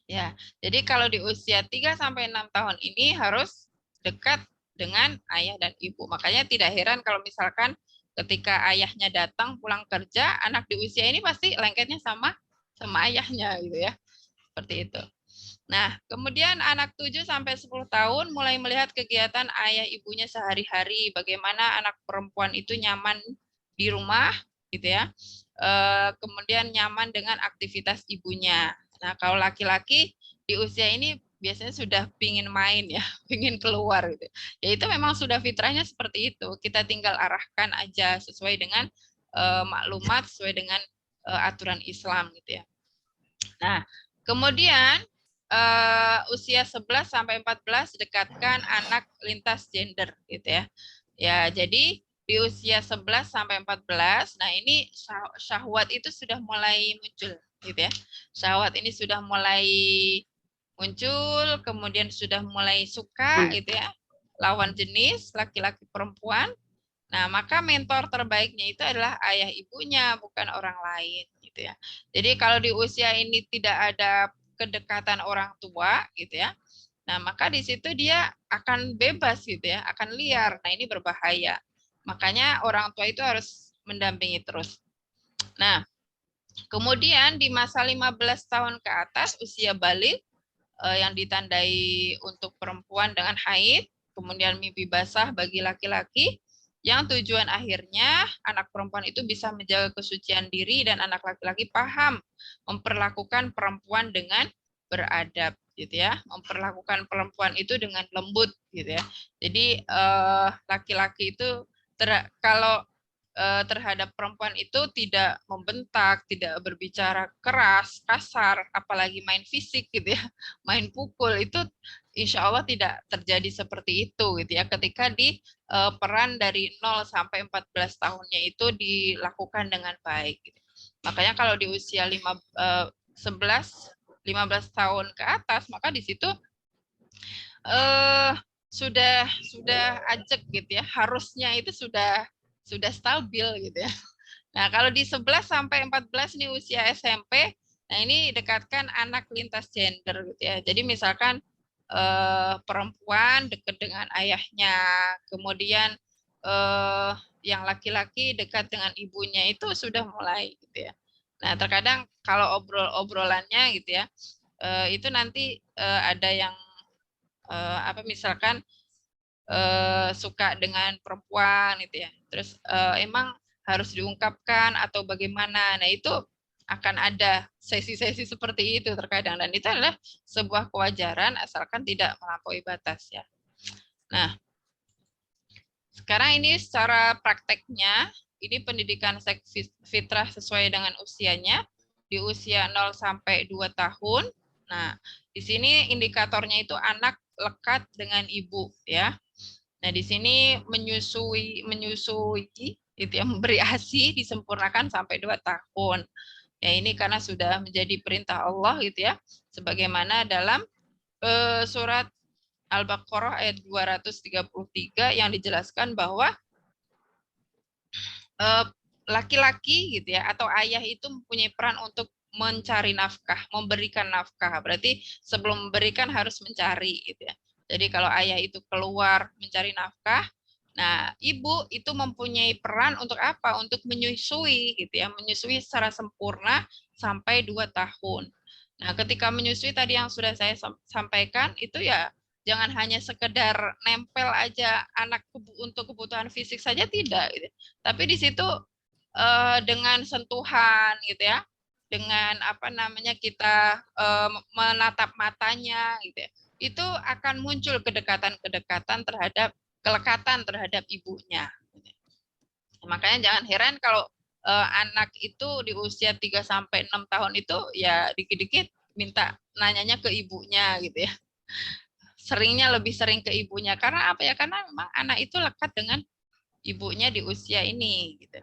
Ya, jadi kalau di usia 3 sampai 6 tahun ini harus dekat dengan ayah dan ibu. Makanya tidak heran kalau misalkan ketika ayahnya datang pulang kerja, anak di usia ini pasti lengketnya sama ayahnya gitu ya. Seperti itu. Nah, kemudian anak 7 sampai 10 tahun mulai melihat kegiatan ayah ibunya sehari-hari, bagaimana anak perempuan itu nyaman di rumah, gitu ya. Kemudian nyaman dengan aktivitas ibunya. Nah, kalau laki-laki di usia ini biasanya sudah pingin main ya, pingin keluar gitu. Ya itu memang sudah fitrahnya seperti itu. Kita tinggal arahkan aja sesuai dengan maklumat, sesuai dengan aturan Islam gitu ya. Nah, kemudian usia 11 sampai 14 dekatkan anak lintas gender gitu ya. Ya, jadi di usia 11 sampai 14, nah ini syahwat itu sudah mulai muncul gitu ya. Syahwat ini sudah mulai muncul, kemudian sudah mulai suka gitu ya. Lawan jenis laki-laki perempuan. Nah, maka mentor terbaiknya itu adalah ayah ibunya, bukan orang lain, gitu ya. Jadi kalau di usia ini tidak ada kedekatan orang tua, gitu ya. Nah, maka di situ dia akan bebas, gitu ya, akan liar. Nah, ini berbahaya. Makanya orang tua itu harus mendampingi terus. Nah, kemudian di masa 15 tahun ke atas, usia balik, yang ditandai untuk perempuan dengan haid, kemudian mimpi basah bagi laki-laki, yang tujuan akhirnya anak perempuan itu bisa menjaga kesucian diri dan anak laki-laki paham memperlakukan perempuan dengan beradab gitu ya, memperlakukan perempuan itu dengan lembut gitu ya. Jadi laki-laki itu kalau terhadap perempuan itu tidak membentak, tidak berbicara keras, kasar, apalagi main fisik gitu ya, main pukul, itu insya Allah tidak terjadi seperti itu gitu ya. Ketika di peran dari 0 sampai 14 tahunnya itu dilakukan dengan baik. Gitu. Makanya kalau di usia 15 tahun ke atas, maka di situ sudah ajak gitu ya, harusnya itu sudah stabil gitu ya. Nah, kalau di 11 sampai 14 ini usia SMP, nah ini dekatkan anak lintas gender gitu ya. Jadi misalkan perempuan dekat dengan ayahnya, kemudian yang laki-laki dekat dengan ibunya, itu sudah mulai gitu ya. Nah, terkadang kalau obrolannya gitu ya, itu nanti ada yang misalkan suka dengan perempuan gitu ya. Terus emang harus diungkapkan atau bagaimana. Nah, itu akan ada sesi-sesi seperti itu terkadang, dan itu adalah sebuah kewajaran asalkan tidak melampaui batas ya. Nah, sekarang ini secara prakteknya, ini pendidikan seks fitrah sesuai dengan usianya di usia 0 sampai 2 tahun. Nah, di sini indikatornya itu anak lekat dengan ibu ya. Nah, di sini menyusui itu ya, memberi ASI disempurnakan sampai 2 tahun. Ya, ini karena sudah menjadi perintah Allah gitu ya. Sebagaimana dalam surat Al-Baqarah ayat 233 yang dijelaskan bahwa laki-laki gitu ya atau ayah itu mempunyai peran untuk mencari nafkah, memberikan nafkah. Berarti sebelum memberikan harus mencari gitu ya. Jadi kalau ayah itu keluar mencari nafkah, nah ibu itu mempunyai peran untuk apa? Untuk menyusui gitu ya, menyusui secara sempurna sampai 2 tahun. Nah, ketika menyusui tadi yang sudah saya sampaikan itu ya jangan hanya sekedar nempel aja anak untuk kebutuhan fisik saja, tidak gitu. Tapi di situ dengan sentuhan gitu ya, dengan kita menatap matanya gitu ya, itu akan muncul kedekatan terhadap kelekatan terhadap ibunya. Makanya jangan heran kalau anak itu di usia 3 sampai 6 tahun itu ya dikit-dikit minta nanyanya ke ibunya gitu ya. Seringnya lebih sering ke ibunya karena apa ya? Karena memang anak itu lekat dengan ibunya di usia ini gitu.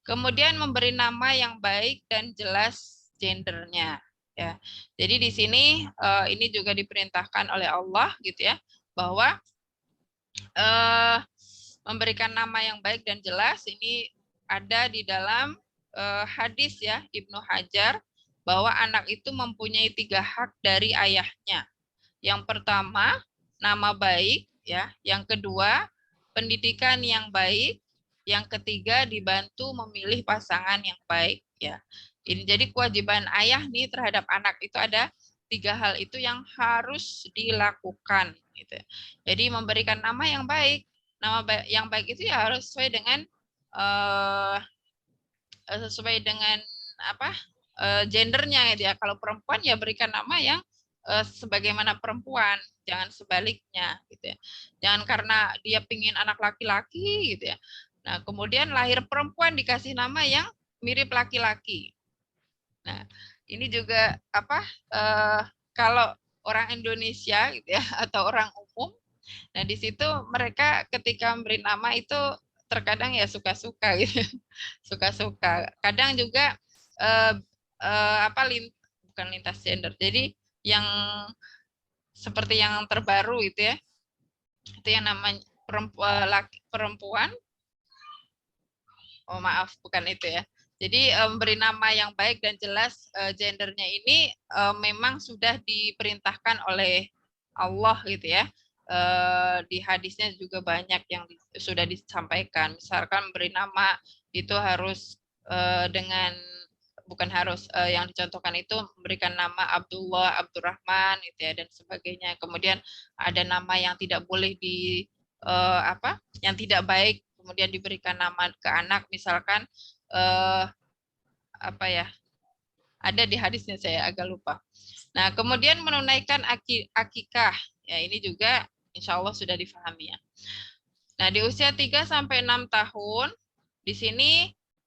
Kemudian memberi nama yang baik dan jelas gendernya ya. Jadi di sini ini juga diperintahkan oleh Allah gitu ya, bahwa memberikan nama yang baik dan jelas ini ada di dalam hadis ya Ibnu Hajar, bahwa anak itu mempunyai 3 hak dari ayahnya. Yang pertama, nama baik ya. Yang kedua, pendidikan yang baik. Yang ketiga, dibantu memilih pasangan yang baik ya. Ini jadi kewajiban ayah nih terhadap anak itu ada 3 hal itu yang harus dilakukan gitu. Jadi memberikan nama yang baik. Yang baik itu ya harus sesuai dengan apa? Gendernya gitu ya. Kalau perempuan ya berikan nama yang sebagaimana perempuan, jangan sebaliknya gitu ya. Jangan karena dia pingin anak laki-laki gitu ya. Nah, kemudian lahir perempuan dikasih nama yang mirip laki-laki. Nah, ini juga kalau orang Indonesia gitu ya atau orang umum, nah di situ mereka ketika memberi nama itu terkadang ya suka-suka gitu, suka-suka. Kadang juga eh, bukan lintas gender. Jadi yang seperti yang terbaru itu ya, itu yang namanya perempuan. Oh maaf, bukan itu ya. Jadi memberi nama yang baik dan jelas gendernya ini memang sudah diperintahkan oleh Allah gitu ya. Di hadisnya juga banyak yang sudah disampaikan. Misalkan memberi nama itu harus dengan bukan harus yang dicontohkan itu memberikan nama Abdullah, Abdurrahman gitu ya dan sebagainya. Kemudian ada nama yang tidak boleh yang tidak baik kemudian diberikan nama ke anak misalkan ada di hadisnya saya agak lupa. Nah, kemudian menunaikan akikah. Ya, ini juga insya Allah sudah difahami ya. Nah, di usia 3 sampai 6 tahun di sini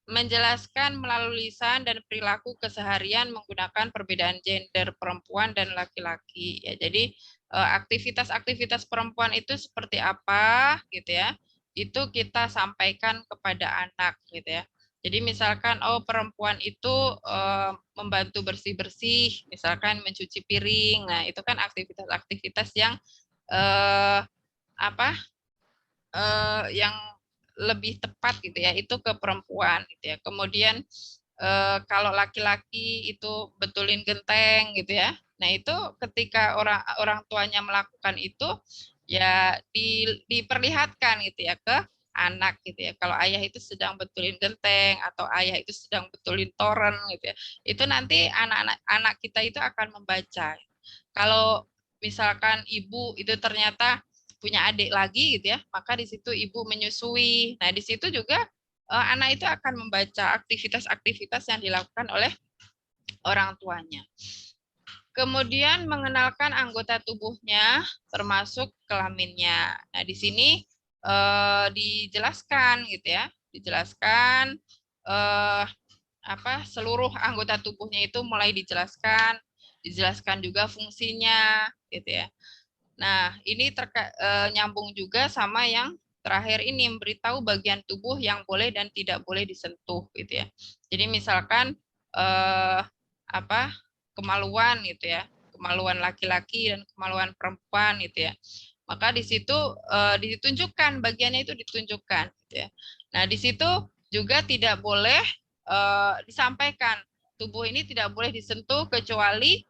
menjelaskan melalui lisan dan perilaku keseharian menggunakan perbedaan gender perempuan dan laki-laki ya. Jadi aktivitas-aktivitas perempuan itu seperti apa gitu ya. Itu kita sampaikan kepada anak gitu ya. Jadi misalkan perempuan itu membantu bersih-bersih, misalkan mencuci piring. Nah, itu kan aktivitas-aktivitas yang yang lebih tepat gitu ya, itu ke perempuan gitu ya. Kemudian kalau laki-laki itu betulin genteng gitu ya. Nah, itu ketika orang tuanya melakukan itu ya diperlihatkan gitu ya ke anak gitu ya. Kalau ayah itu sedang betulin genteng atau ayah itu sedang betulin toren gitu ya. Itu nanti anak kita itu akan membaca. Kalau misalkan ibu itu ternyata punya adik lagi gitu ya, maka di situ ibu menyusui. Nah, di situ juga anak itu akan membaca aktivitas-aktivitas yang dilakukan oleh orang tuanya. Kemudian mengenalkan anggota tubuhnya termasuk kelaminnya. Nah, di sini dijelaskan gitu ya, dijelaskan seluruh anggota tubuhnya itu mulai dijelaskan juga fungsinya gitu ya. Nah, ini nyambung juga sama yang terakhir ini, memberitahu bagian tubuh yang boleh dan tidak boleh disentuh gitu ya. Jadi misalkan kemaluan gitu ya, kemaluan laki-laki dan kemaluan perempuan gitu ya. Maka di situ ditunjukkan bagiannya itu ditunjukkan gitu ya. Nah, di situ juga tidak boleh disampaikan tubuh ini tidak boleh disentuh kecuali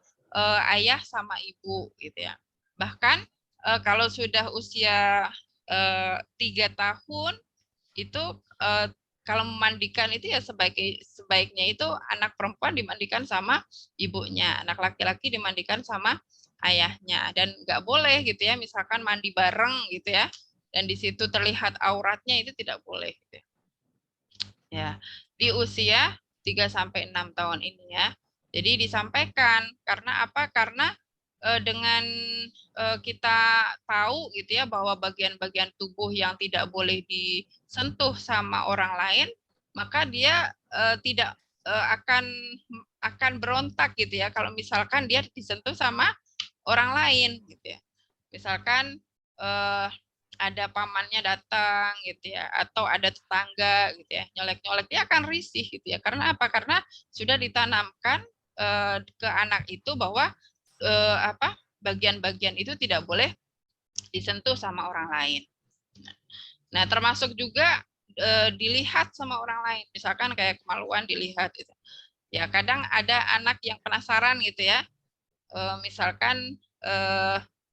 ayah sama ibu gitu ya. Bahkan kalau sudah usia 3 tahun itu kalau memandikan itu ya sebaiknya itu anak perempuan dimandikan sama ibunya, anak laki-laki dimandikan sama ayahnya, dan nggak boleh gitu ya misalkan mandi bareng gitu ya dan di situ terlihat auratnya, itu tidak boleh gitu ya. Di usia 3 sampai 6 tahun ini ya. Jadi disampaikan karena apa? Karena dengan kita tahu gitu ya bahwa bagian-bagian tubuh yang tidak boleh disentuh sama orang lain, maka dia tidak akan berontak gitu ya kalau misalkan dia disentuh sama orang lain gitu ya. Misalkan ada pamannya datang gitu ya, atau ada tetangga gitu ya, nyolek-nyolek, dia akan risih gitu ya. Karena apa? Karena sudah ditanamkan ke anak itu bahwa bagian-bagian itu tidak boleh disentuh sama orang lain. Nah, termasuk juga dilihat sama orang lain. Misalkan kayak kemaluan dilihat gitu. Ya, kadang ada anak yang penasaran gitu ya. Misalkan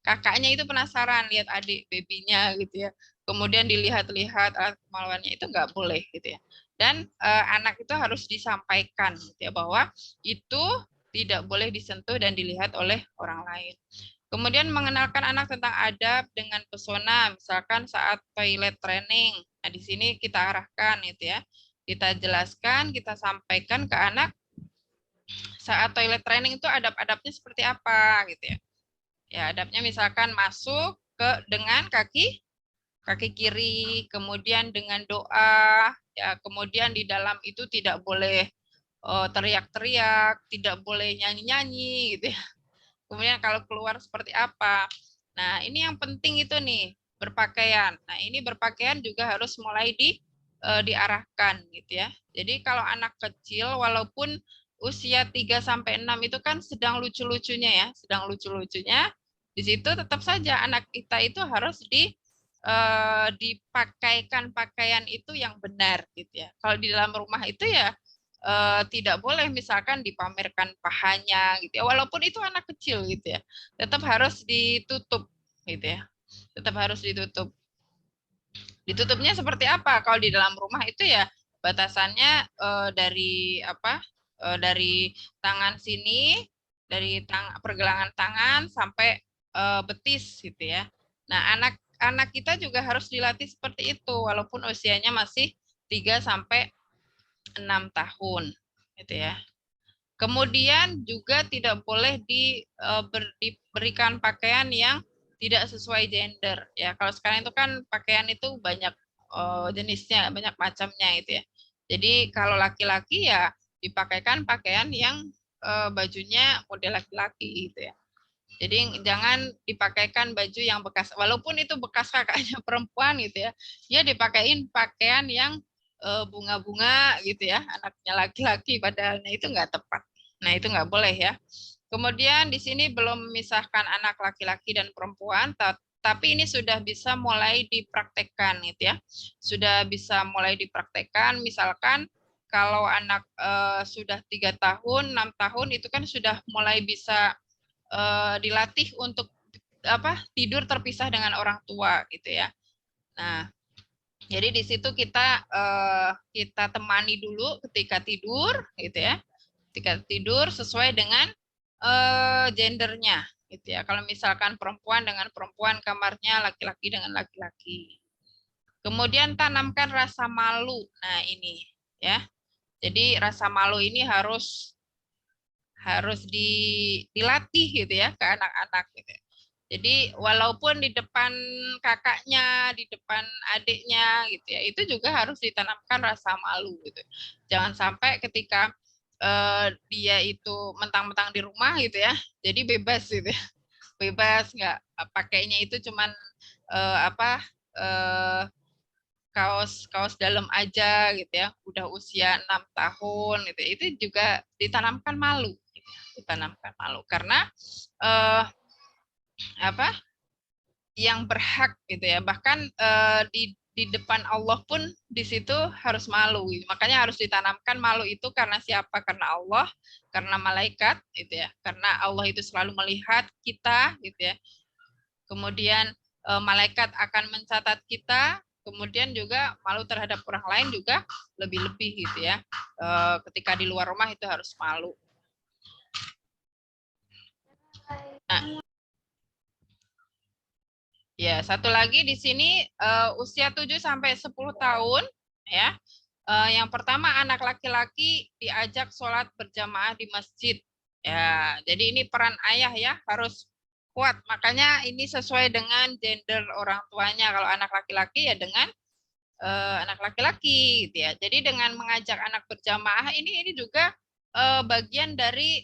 kakaknya itu penasaran lihat adik babynya gitu ya. Kemudian dilihat-lihat alat kemaluannya, itu nggak boleh gitu ya. Dan anak itu harus disampaikan gitu ya bahwa itu tidak boleh disentuh dan dilihat oleh orang lain. Kemudian mengenalkan anak tentang adab dengan pesona, misalkan saat toilet training. Nah, di sini kita arahkan gitu ya. Kita jelaskan, kita sampaikan ke anak saat toilet training itu adab-adabnya seperti apa gitu ya. Ya, adabnya misalkan masuk dengan kaki kiri, kemudian dengan doa, ya, kemudian di dalam itu tidak boleh teriak-teriak, tidak boleh nyanyi-nyanyi gitu ya. Kemudian kalau keluar seperti apa. Nah, ini yang penting itu nih, berpakaian. Nah, ini berpakaian juga harus mulai diarahkan gitu ya. Jadi kalau anak kecil walaupun usia 3 sampai 6 itu kan sedang lucu-lucunya ya, sedang lucu-lucunya. Di situ tetap saja anak kita itu harus dipakaikan pakaian itu yang benar gitu ya. Kalau di dalam rumah itu ya tidak boleh misalkan dipamerkan pahanya gitu ya, walaupun itu anak kecil gitu ya, tetap harus ditutup gitu ya, tetap harus ditutup. Ditutupnya seperti apa? Kalau di dalam rumah itu ya batasannya dari apa? Dari tangan sini, dari pergelangan tangan sampai betis gitu ya. Nah, anak kita juga harus dilatih seperti itu walaupun usianya masih 3 sampai 6 tahun gitu ya. Kemudian juga tidak boleh diberikan pakaian yang tidak sesuai gender ya. Kalau sekarang itu kan pakaian itu banyak jenisnya, banyak macamnya itu ya. Jadi kalau laki-laki ya dipakaikan pakaian yang bajunya model laki-laki gitu ya. Jadi jangan dipakaikan baju yang bekas, walaupun itu bekas kakaknya perempuan gitu ya, dia dipakaiin pakaian yang bunga-bunga gitu ya, anaknya laki-laki, padahalnya itu nggak tepat. Nah itu nggak boleh ya. Kemudian di sini belum memisahkan anak laki-laki dan perempuan, tapi ini sudah bisa mulai dipraktekkan gitu ya, sudah bisa mulai dipraktekkan. Misalkan kalau anak sudah 3 tahun, 6 tahun itu kan sudah mulai bisa dilatih untuk tidur terpisah dengan orang tua gitu ya. Nah, jadi di situ kita temani dulu ketika tidur gitu ya. Ketika tidur sesuai dengan gendernya gitu ya. Kalau misalkan perempuan dengan perempuan kamarnya, laki-laki dengan laki-laki. Kemudian tanamkan rasa malu. Nah, ini ya. Jadi rasa malu ini harus dilatih gitu ya ke anak-anak gitu. Jadi walaupun di depan kakaknya, di depan adiknya gitu ya, itu juga harus ditanamkan rasa malu gitu. Jangan sampai ketika dia itu mentang-mentang di rumah gitu ya, jadi bebas gitu ya. Bebas, nggak pakainya itu cuman kaos dalam aja gitu ya, udah usia 6 tahun gitu. Itu juga ditanamkan malu gitu. Ditanamkan malu karena yang berhak gitu ya, bahkan di depan Allah pun di situ harus malu gitu. Makanya harus ditanamkan malu itu karena siapa? Karena Allah, karena malaikat gitu ya, karena Allah itu selalu melihat kita gitu ya. Kemudian malaikat akan mencatat kita, kemudian juga malu terhadap orang lain juga lebih-lebih gitu ya. Ketika di luar rumah itu harus malu. Nah, ya, satu lagi di sini usia 7 sampai 10 tahun ya. Yang pertama anak laki-laki diajak sholat berjamaah di masjid. Ya, jadi ini peran ayah ya harus kuat. Makanya ini sesuai dengan gender orang tuanya. Kalau anak laki-laki ya dengan anak laki-laki gitu ya. Jadi dengan mengajak anak berjamaah ini juga bagian dari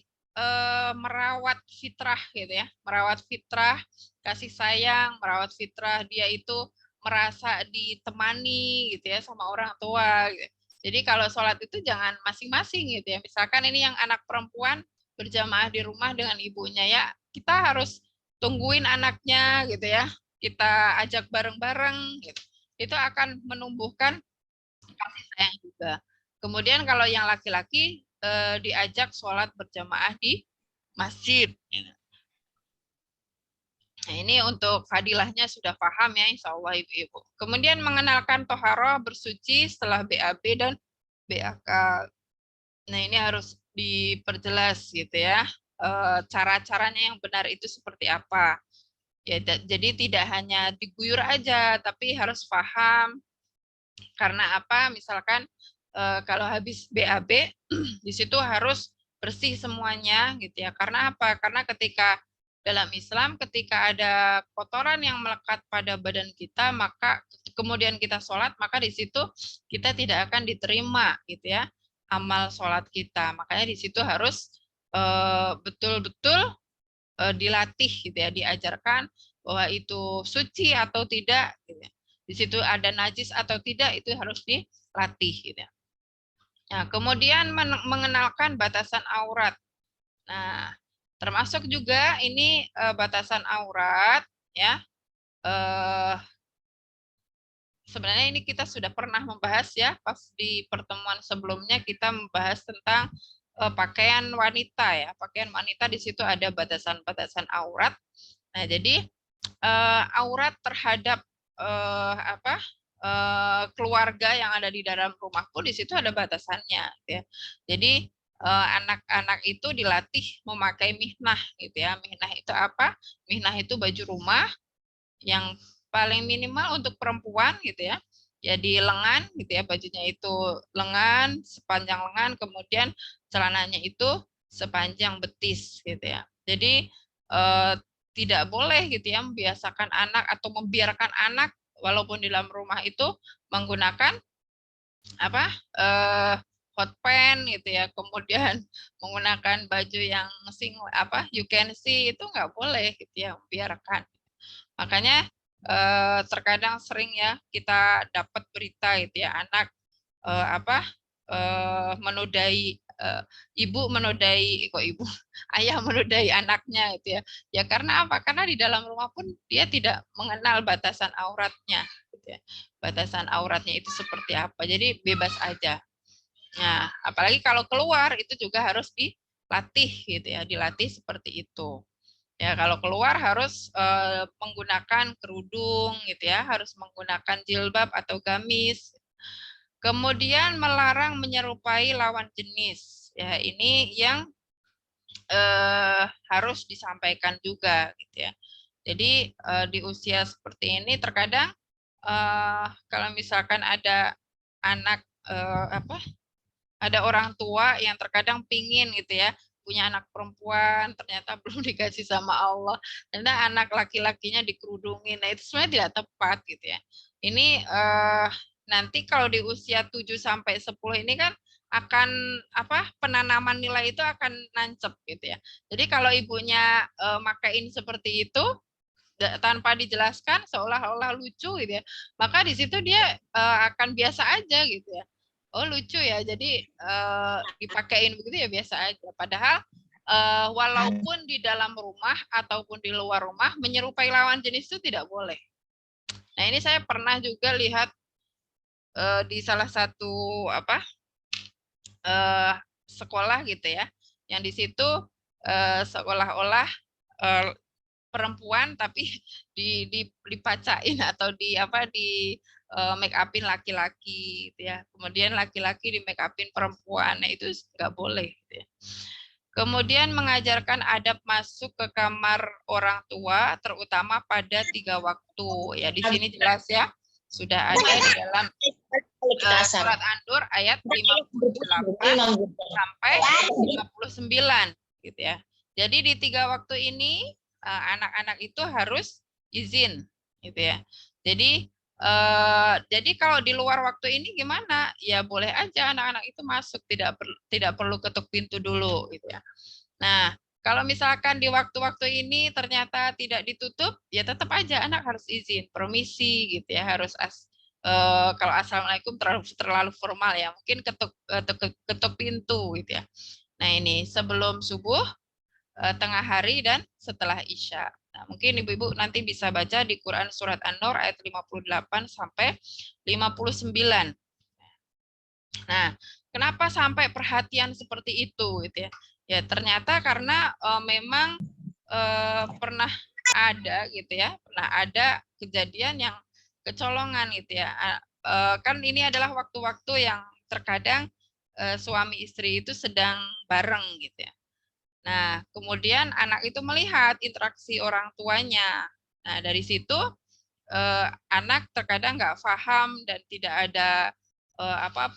merawat fitrah gitu ya. Merawat fitrah, kasih sayang, merawat fitrah dia itu merasa ditemani gitu ya sama orang tua gitu. Jadi kalau sholat itu jangan masing-masing gitu ya. Misalkan ini yang anak perempuan berjamaah di rumah dengan ibunya ya, kita harus tungguin anaknya gitu ya. Kita ajak bareng-bareng gitu. Itu akan menumbuhkan kasih sayang juga. Kemudian kalau yang laki-laki diajak sholat berjamaah di masjid. Nah, ini untuk fadilahnya sudah paham ya, insya Allah ibu-ibu. Kemudian mengenalkan toharoh bersuci setelah BAB dan BAK. Nah, ini harus diperjelas gitu ya. Cara-caranya yang benar itu seperti apa. Ya, jadi tidak hanya diguyur aja, tapi harus paham. Karena apa? Misalkan kalau habis BAB di situ harus bersih semuanya gitu ya. Karena apa? Karena ketika dalam Islam ketika ada kotoran yang melekat pada badan kita, maka kemudian kita sholat, maka di situ kita tidak akan diterima gitu ya amal sholat kita. Makanya di situ harus betul-betul dilatih gitu ya, diajarkan bahwa itu suci atau tidak gitu ya. Di situ ada najis atau tidak itu harus dilatih gitu ya. Nah, kemudian mengenalkan batasan aurat. Nah, termasuk juga ini batasan aurat ya. Sebenarnya ini kita sudah pernah membahas ya, pas di pertemuan sebelumnya kita membahas tentang pakaian wanita ya. Pakaian wanita di situ ada batasan-batasan aurat. Nah, jadi aurat terhadap keluarga yang ada di dalam rumah pun di situ ada batasannya gitu ya. Jadi anak-anak itu dilatih memakai mihnah gitu ya. Mihnah itu apa? Mihnah itu baju rumah yang paling minimal untuk perempuan gitu ya. Jadi lengan gitu ya, bajunya itu lengan, sepanjang lengan, kemudian celananya itu sepanjang betis gitu ya. Jadi tidak boleh gitu ya membiasakan anak atau membiarkan anak walaupun di dalam rumah itu menggunakan apa hot pants gitu ya, kemudian menggunakan baju yang you can see, itu nggak boleh gitu ya, membiarkan. Makanya terkadang sering ya kita dapat berita gitu ya, anak menodai ibu menodai ayah menodai anaknya gitu ya. Ya karena apa? Karena di dalam rumah pun dia tidak mengenal batasan auratnya gitu ya. Batasan auratnya itu seperti apa. Jadi bebas aja. Nah, apalagi kalau keluar itu juga harus dilatih gitu ya, dilatih seperti itu. Ya, kalau keluar harus menggunakan kerudung gitu ya, harus menggunakan jilbab atau gamis. Kemudian melarang menyerupai lawan jenis. Ya, ini yang harus disampaikan juga gitu ya. Jadi di usia seperti ini terkadang kalau misalkan ada anak ada orang tua yang terkadang pingin gitu ya punya anak perempuan, ternyata belum dikasih sama Allah, ternyata anak laki-lakinya dikerudungin. Nah, itu sebenarnya tidak tepat gitu ya. Ini nanti kalau di usia 7 sampai 10 ini kan akan penanaman nilai itu akan nancep gitu ya. Jadi kalau ibunya makain seperti itu tanpa dijelaskan seolah-olah lucu gitu ya, maka di situ dia akan biasa aja gitu ya. Oh lucu ya, jadi dipakein begitu ya biasa aja. Padahal walaupun di dalam rumah ataupun di luar rumah menyerupai lawan jenis itu tidak boleh. Nah ini saya pernah juga lihat di salah satu sekolah gitu ya, yang di situ seolah-olah perempuan tapi dipacain atau di make upin laki-laki gitu ya. Kemudian laki-laki di make upin perempuan. Nah, itu nggak boleh gitu ya. Kemudian mengajarkan adab masuk ke kamar orang tua terutama pada 3 waktu. Ya di sini jelas ya. Sudah ada di dalam surat An-Nur ayat 58 sampai 59 gitu ya. Jadi di 3 waktu ini anak-anak itu harus izin gitu ya. Jadi kalau di luar waktu ini gimana? Ya boleh aja anak-anak itu masuk, tidak perlu ketuk pintu dulu gitu ya. Nah, kalau misalkan di waktu-waktu ini ternyata tidak ditutup, ya tetap aja anak harus izin, permisi gitu ya, harus kalau assalamualaikum terlalu formal ya, mungkin ketuk pintu gitu ya. Nah ini sebelum subuh, tengah hari dan setelah Isya. Nah, mungkin Ibu-ibu nanti bisa baca di Quran surat An-Nur ayat 58 sampai 59. Nah, kenapa sampai perhatian seperti itu gitu ya? Ya ternyata karena memang pernah ada gitu ya, pernah ada kejadian yang kecolongan gitu ya. Kan ini adalah waktu-waktu yang terkadang suami istri itu sedang bareng gitu ya. Nah, kemudian anak itu melihat interaksi orang tuanya. Nah, dari situ anak terkadang nggak paham dan tidak ada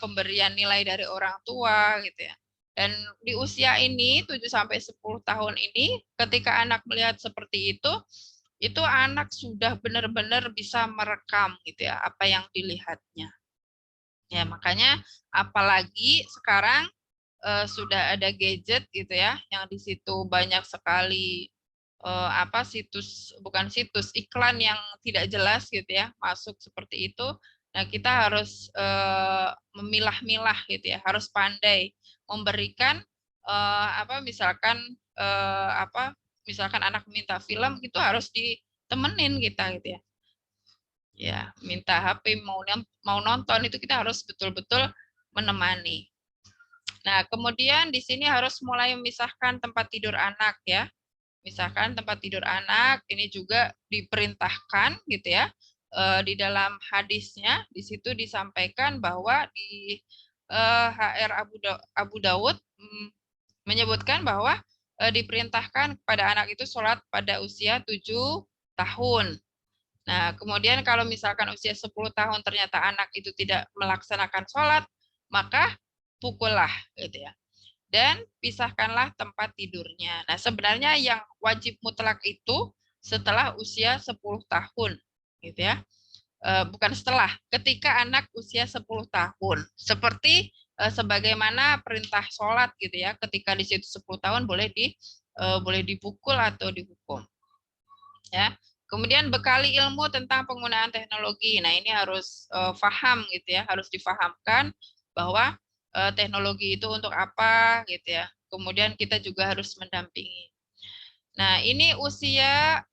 pemberian nilai dari orang tua gitu ya. Dan di usia ini 7 sampai 10 tahun ini ketika anak melihat seperti itu anak sudah benar-benar bisa merekam gitu ya apa yang dilihatnya. Ya, makanya apalagi sekarang sudah ada gadget gitu ya, yang di situ banyak sekali situs iklan yang tidak jelas gitu ya masuk seperti itu. Nah, kita harus memilah-milah gitu ya, harus pandai memberikan misalkan misalkan anak minta film itu harus ditemenin kita gitu ya. Ya, minta HP mau nonton itu kita harus betul-betul menemani. Nah, kemudian di sini harus mulai memisahkan tempat tidur anak ya. Misalkan tempat tidur anak ini juga diperintahkan gitu ya. Di dalam hadisnya di situ disampaikan bahwa di HR Abu Dawud menyebutkan bahwa diperintahkan kepada anak itu sholat pada usia 7 tahun. Nah, kemudian kalau misalkan usia 10 tahun ternyata anak itu tidak melaksanakan sholat, maka pukullah gitu ya. Dan pisahkanlah tempat tidurnya. Nah, sebenarnya yang wajib mutlak itu setelah usia 10 tahun gitu ya. Bukan setelah, ketika anak usia 10 tahun. Seperti sebagaimana perintah sholat gitu ya, ketika di situ 10 tahun boleh dipukul atau dihukum. Ya. Kemudian bekali ilmu tentang penggunaan teknologi. Nah, ini harus paham gitu ya, harus difahamkan bahwa teknologi itu untuk apa gitu ya. Kemudian kita juga harus mendampingi. Nah, ini usia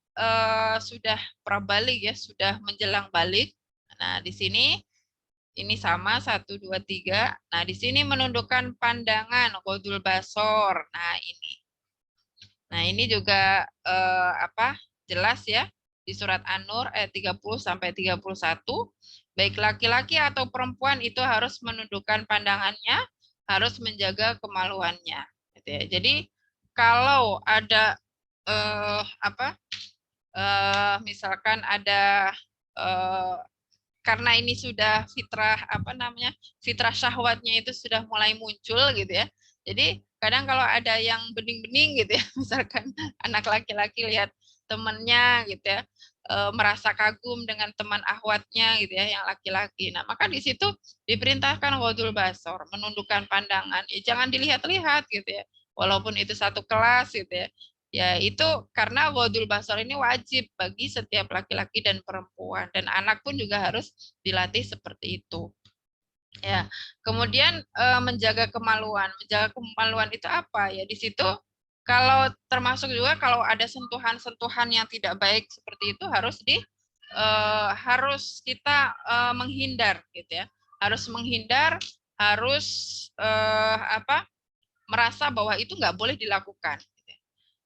sudah prabalik ya, sudah menjelang balik. Nah, di sini ini sama 1 2 3. Nah, di sini menundukkan pandangan qadul basor. Nah, ini. Nah, ini juga jelas ya di surat An-Nur ayat 30 sampai 31. Baik laki-laki atau perempuan itu harus menundukkan pandangannya, harus menjaga kemaluannya. Gitu ya. Jadi kalau ada misalkan ada karena ini sudah fitrah syahwatnya itu sudah mulai muncul gitu ya. Jadi kadang kalau ada yang bening-bening gitu ya, misalkan anak laki-laki lihat temannya gitu ya, merasa kagum dengan teman ahwatnya gitu ya, yang laki-laki. Nah, maka di situ diperintahkan ghadul basor, menundukkan pandangan. Ya, jangan dilihat-lihat gitu ya. Walaupun itu satu kelas gitu ya. Ya, itu karena ghadul basor ini wajib bagi setiap laki-laki dan perempuan, dan anak pun juga harus dilatih seperti itu. Ya, kemudian menjaga kemaluan. Menjaga kemaluan itu apa? Ya, di situ kalau termasuk juga kalau ada sentuhan-sentuhan yang tidak baik seperti itu harus kita menghindar gitu ya. Harus menghindar, harus merasa bahwa itu nggak boleh dilakukan.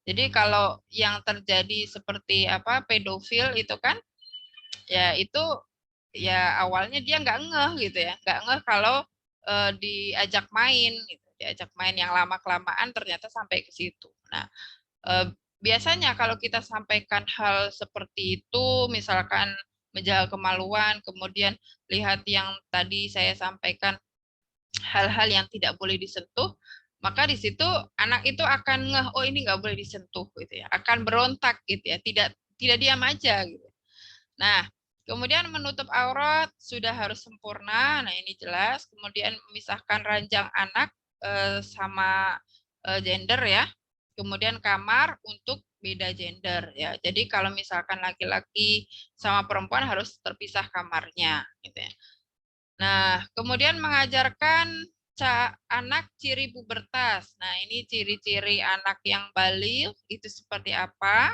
Jadi kalau yang terjadi seperti pedofil itu kan, ya itu ya awalnya dia nggak ngeh gitu ya, nggak ngeh kalau diajak main gitu, diajak main yang lama-kelamaan ternyata sampai ke situ. Nah, biasanya kalau kita sampaikan hal seperti itu, misalkan menjaga kemaluan, kemudian lihat yang tadi saya sampaikan hal-hal yang tidak boleh disentuh, maka di situ anak itu akan ngeh, oh ini nggak boleh disentuh gitu ya, akan berontak gitu ya, tidak diam aja gitu. Nah, kemudian menutup aurat sudah harus sempurna. Nah, ini jelas. Kemudian memisahkan ranjang anak sama gender ya. Kemudian kamar untuk beda gender ya. Jadi kalau misalkan laki-laki sama perempuan harus terpisah kamarnya gitu ya. Nah, kemudian mengajarkan anak ciri pubertas. Nah, ini ciri-ciri anak yang balik itu seperti apa?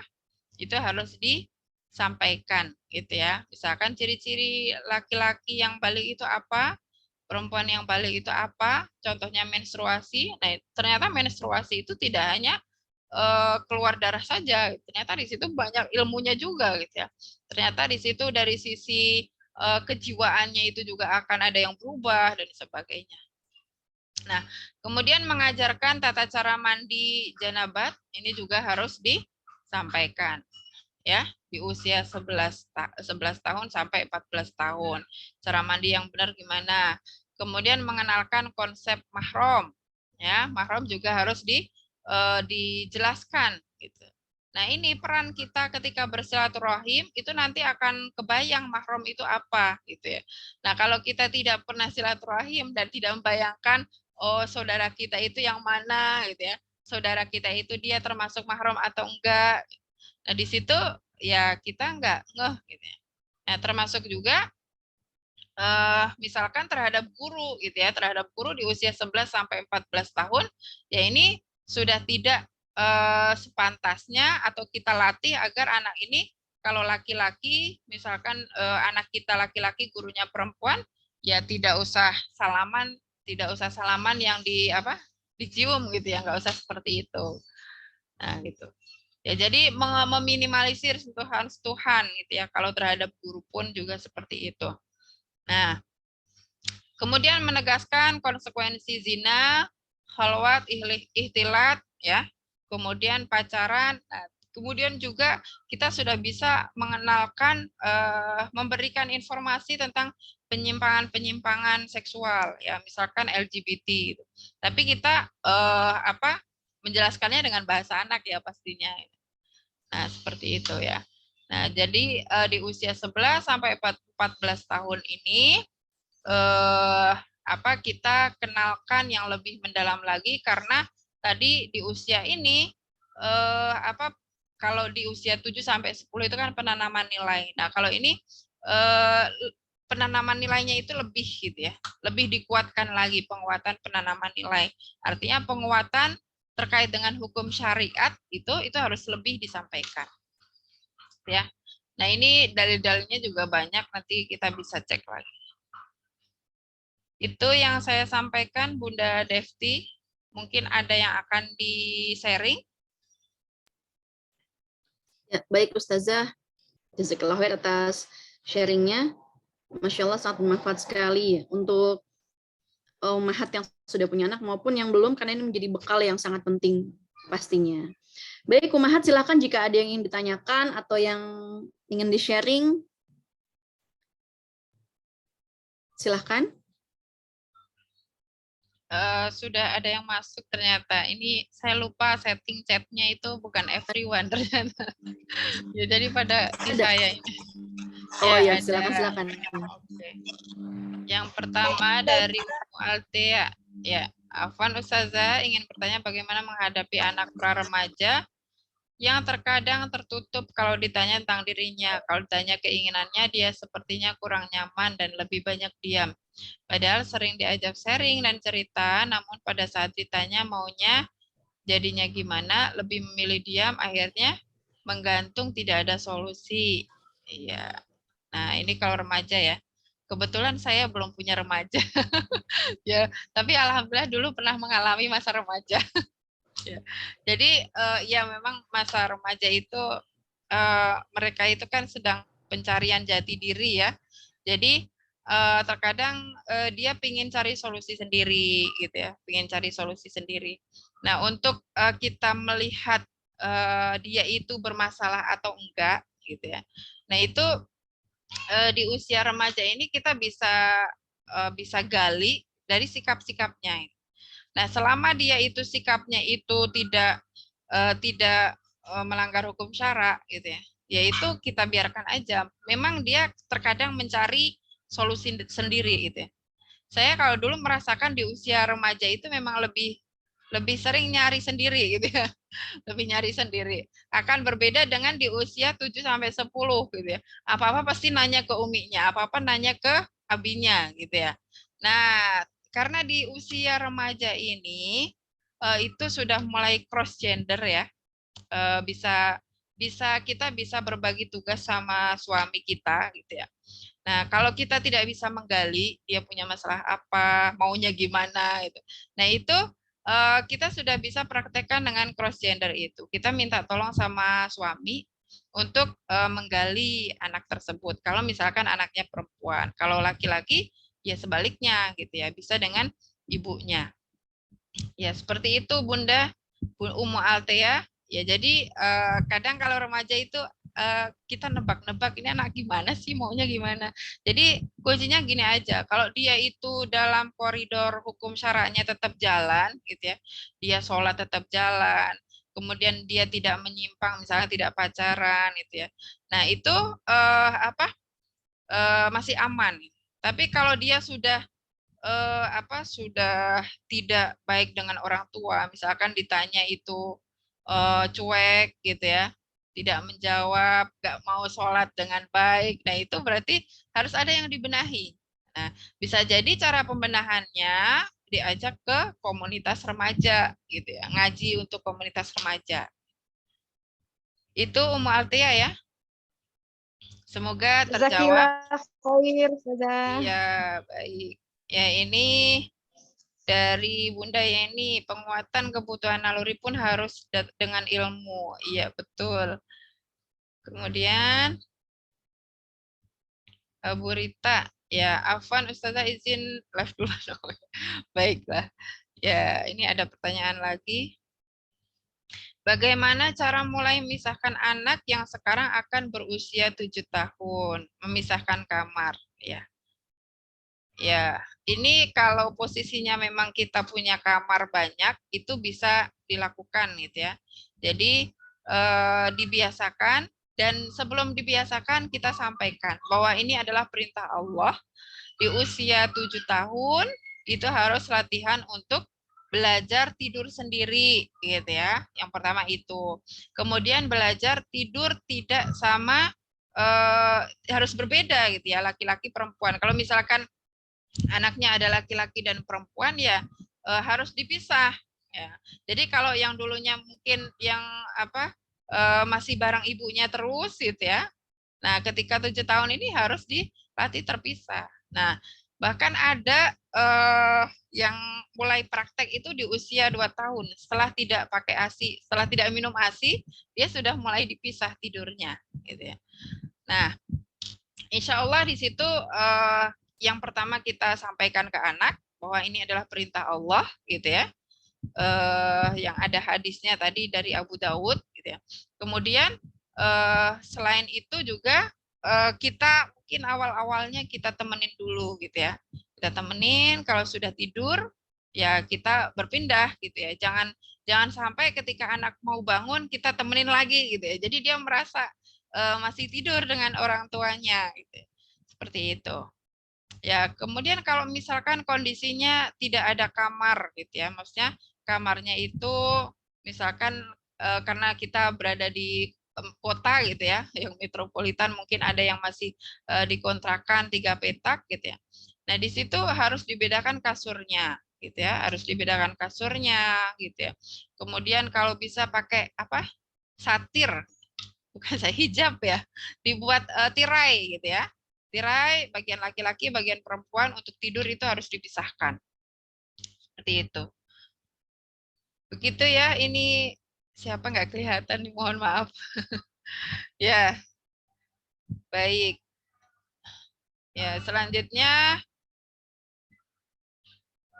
Itu harus disampaikan gitu ya. Misalkan ciri-ciri laki-laki yang balik itu apa? Perempuan yang balik itu apa? Contohnya menstruasi. Nah, ternyata menstruasi itu tidak hanya keluar darah saja. Ternyata di situ banyak ilmunya juga gitu ya. Ternyata di situ dari sisi kejiwaannya itu juga akan ada yang berubah dan sebagainya. Nah, kemudian mengajarkan tata cara mandi janabat ini juga harus disampaikan ya di usia 11 tahun sampai 14 tahun. Cara mandi yang benar gimana? Kemudian mengenalkan konsep mahram ya, mahram juga harus dijelaskan gitu. Nah, ini peran kita ketika bersilaturahim itu nanti akan kebayang mahram itu apa gitu ya. Nah, kalau kita tidak pernah silaturahim dan tidak membayangkan oh saudara kita itu yang mana gitu ya. Saudara kita itu dia termasuk mahram atau enggak. Nah, di situ ya kita enggak ngeh gitu ya. Nah, termasuk juga misalkan terhadap guru gitu ya, terhadap guru di usia 11 sampai 14 tahun, ya ini sudah tidak sepantasnya atau kita latih agar anak ini kalau laki-laki, misalkan anak kita laki-laki gurunya perempuan, ya tidak usah salaman yang dicium gitu ya, nggak usah seperti itu. Nah, gitu. Ya, jadi meminimalisir sentuhan-sentuhan gitu ya. Kalau terhadap guru pun juga seperti itu. Nah, kemudian menegaskan konsekuensi zina, khalwat, ihtilat, ya. Kemudian pacaran. Nah, kemudian juga kita sudah bisa mengenalkan, memberikan informasi tentang penyimpangan-penyimpangan seksual, ya, misalkan LGBT. Gitu. Tapi kita menjelaskannya dengan bahasa anak ya pastinya. Nah, seperti itu ya. Nah, jadi di usia 11 sampai 14 tahun ini kita kenalkan yang lebih mendalam lagi karena tadi di usia ini kalau di usia 7 sampai 10 itu kan penanaman nilai. Nah, kalau ini penanaman nilainya itu lebih gitu ya. Lebih dikuatkan lagi penguatan penanaman nilai. Artinya penguatan terkait dengan hukum syariat itu harus lebih disampaikan. Ya. Nah, ini dalil-dalilnya juga banyak, nanti kita bisa cek lagi. Itu yang saya sampaikan, Bunda Devti. Mungkin ada yang akan di-sharing. Ya, baik Ustazah, jazakallahu khair atas sharingnya. Masya Allah sangat bermanfaat sekali untuk ummahat yang sudah punya anak maupun yang belum, karena ini menjadi bekal yang sangat penting pastinya. Baik ummahat, silakan jika ada yang ingin ditanyakan atau yang ingin di-sharing. Silahkan. Sudah ada yang masuk ternyata. Ini saya lupa setting chatnya itu bukan everyone ternyata. Ya, jadi pada di saya ini. Oh ya, silakan. Oke. Yang pertama dari Altea. Ya, Afwan Ustazah ingin bertanya bagaimana menghadapi anak pra remaja yang terkadang tertutup kalau ditanya tentang dirinya. Kalau ditanya keinginannya, dia sepertinya kurang nyaman dan lebih banyak diam. Padahal sering diajak sharing dan cerita, namun pada saat ditanya maunya jadinya gimana, lebih memilih diam, akhirnya menggantung, tidak ada solusi. Iya. Nah, ini kalau remaja ya. Kebetulan saya belum punya remaja. Ya, tapi alhamdulillah dulu pernah mengalami masa remaja. Ya. Jadi ya memang masa remaja itu mereka itu kan sedang pencarian jati diri ya. Jadi terkadang dia pingin cari solusi sendiri gitu ya, pingin cari solusi sendiri. Nah, untuk kita melihat dia itu bermasalah atau enggak gitu ya. Nah, itu di usia remaja ini kita bisa gali dari sikap-sikapnya. Nah, selama dia itu sikapnya itu tidak melanggar hukum syara gitu ya. Yaitu kita biarkan aja. Memang dia terkadang mencari solusi sendiri gitu ya. Saya kalau dulu merasakan di usia remaja itu memang lebih sering nyari sendiri gitu ya. Lebih nyari sendiri. Akan berbeda dengan di usia 7 sampai 10 gitu ya. Apa-apa pasti nanya ke uminya, apa-apa nanya ke abinya gitu ya. Nah, karena di usia remaja ini itu sudah mulai cross gender ya. Kita bisa berbagi tugas sama suami kita gitu ya. Nah, kalau kita tidak bisa menggali dia punya masalah apa, maunya gimana gitu. Nah, itu kita sudah bisa praktekkan dengan cross gender itu. Kita minta tolong sama suami untuk menggali anak tersebut. Kalau misalkan anaknya perempuan, kalau laki-laki ya sebaliknya gitu ya, bisa dengan ibunya. Ya, seperti itu Bunda Ummu Altea. Ya, jadi kadang kalau remaja itu kita nebak-nebak ini anak gimana sih, maunya gimana. Jadi kuncinya gini aja, kalau dia itu dalam koridor hukum syara'nya tetap jalan gitu ya, dia sholat tetap jalan, kemudian dia tidak menyimpang, misalnya tidak pacaran gitu ya. Nah, itu masih aman. Tapi kalau dia sudah tidak baik dengan orang tua, misalkan ditanya itu cuek gitu ya, tidak menjawab, nggak mau sholat dengan baik, nah itu berarti harus ada yang dibenahi. Nah, bisa jadi cara pembenahannya diajak ke komunitas remaja gitu ya, ngaji untuk komunitas remaja. Itu Ummu Altia ya. Semoga terjawab. Jazakillah khair, Ustazah. Iya, baik. Ya, ini dari Bunda Yeni, penguatan kebutuhan naluri pun harus dengan ilmu. Iya, betul. Kemudian Bu Rita, ya Afwan Ustazah izin live dulu. Baiklah. Ya, ini ada pertanyaan lagi. Bagaimana cara mulai memisahkan anak yang sekarang akan berusia 7 tahun, memisahkan kamar? Ya. Ya, ini kalau posisinya memang kita punya kamar banyak, itu bisa dilakukan gitu ya. Jadi dibiasakan, dan sebelum dibiasakan kita sampaikan bahwa ini adalah perintah Allah. Di usia 7 tahun itu harus latihan untuk belajar tidur sendiri gitu ya. Yang pertama itu. Kemudian belajar tidur tidak sama, harus berbeda gitu ya, laki-laki perempuan. Kalau misalkan anaknya ada laki-laki dan perempuan ya harus dipisah ya. Jadi kalau yang dulunya mungkin yang masih bareng ibunya terus gitu ya. Nah, ketika 7 tahun ini harus dilatih terpisah. Nah, bahkan ada yang mulai praktek itu di usia 2 tahun. Setelah tidak pakai ASI, setelah tidak minum ASI, dia sudah mulai dipisah tidurnya gitu ya. Nah, insya Allah di situ yang pertama kita sampaikan ke anak bahwa ini adalah perintah Allah gitu ya. Yang ada hadisnya tadi dari Abu Dawud gitu ya. Kemudian selain itu juga kita mungkin awal-awalnya kita temenin dulu gitu ya. Kita temenin, kalau sudah tidur ya kita berpindah gitu ya. Jangan sampai ketika anak mau bangun kita temenin lagi gitu ya. Jadi dia merasa masih tidur dengan orang tuanya gitu. Seperti itu. Ya, kemudian kalau misalkan kondisinya tidak ada kamar gitu ya, maksudnya kamarnya itu misalkan karena kita berada di kota gitu ya, yang metropolitan, mungkin ada yang masih dikontrakan 3 petak gitu ya. Nah, di situ harus dibedakan kasurnya gitu ya, harus dibedakan kasurnya gitu ya. Kemudian kalau bisa pakai satir, bukan saya hijab ya, dibuat tirai gitu ya. Tirai bagian laki-laki, bagian perempuan untuk tidur itu harus dipisahkan. Seperti itu. Begitu ya, ini siapa nggak kelihatan, mohon maaf. Ya, baik. Ya, selanjutnya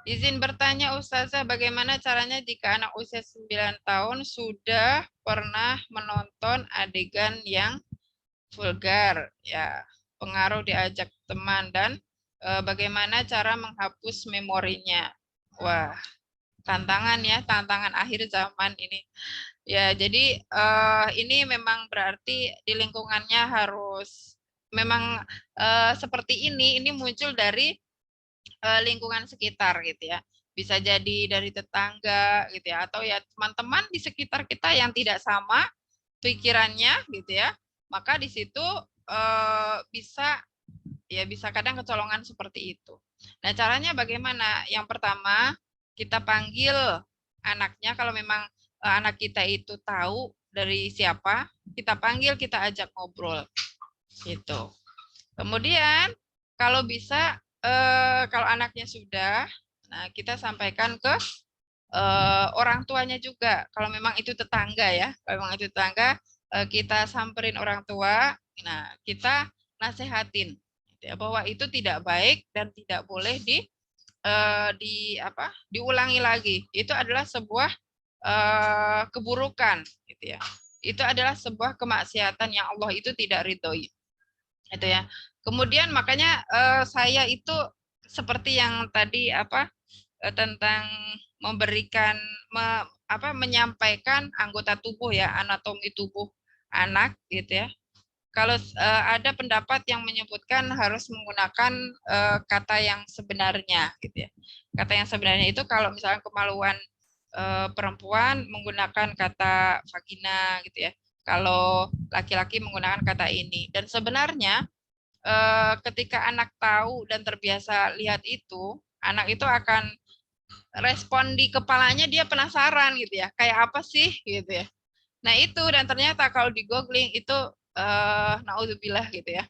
izin bertanya Ustazah, bagaimana caranya jika anak usia 9 tahun sudah pernah menonton adegan yang vulgar, ya, pengaruh diajak teman, dan bagaimana cara menghapus memorinya. Wah, tantangan ya, tantangan akhir zaman ini. Ya, jadi ini memang berarti di lingkungannya harus memang seperti ini muncul dari lingkungan sekitar gitu ya. Bisa jadi dari tetangga gitu ya, atau ya teman-teman di sekitar kita yang tidak sama pikirannya gitu ya. Maka di situ bisa kadang kecolongan seperti itu. Nah, caranya bagaimana? Yang pertama, kita panggil anaknya, kalau memang anak kita itu tahu dari siapa, kita panggil, kita ajak ngobrol. Gitu. Kemudian kalau bisa kalau anaknya sudah, nah kita sampaikan ke orang tuanya juga. Kalau memang itu tetangga ya, kalau memang itu tetangga, kita samperin orang tua. Nah, kita nasehatin ya, bahwa itu tidak baik dan tidak boleh diulangi lagi. Itu adalah sebuah keburukan, gitu ya. Itu adalah sebuah kemaksiatan yang Allah itu tidak ridhoi. Itu ya. Kemudian makanya saya itu seperti yang tadi tentang memberikan menyampaikan anggota tubuh ya, anatomi tubuh anak gitu ya. Kalau ada pendapat yang menyebutkan harus menggunakan kata yang sebenarnya gitu ya. Kata yang sebenarnya itu kalau misalnya kemaluan perempuan menggunakan kata vagina gitu ya. Kalau laki-laki menggunakan kata ini. Dan sebenarnya ketika anak tahu dan terbiasa lihat itu, anak itu akan respon di kepalanya, dia penasaran gitu ya, kayak apa sih gitu ya. Nah itu, dan ternyata kalau di googling itu naudzubillah gitu ya.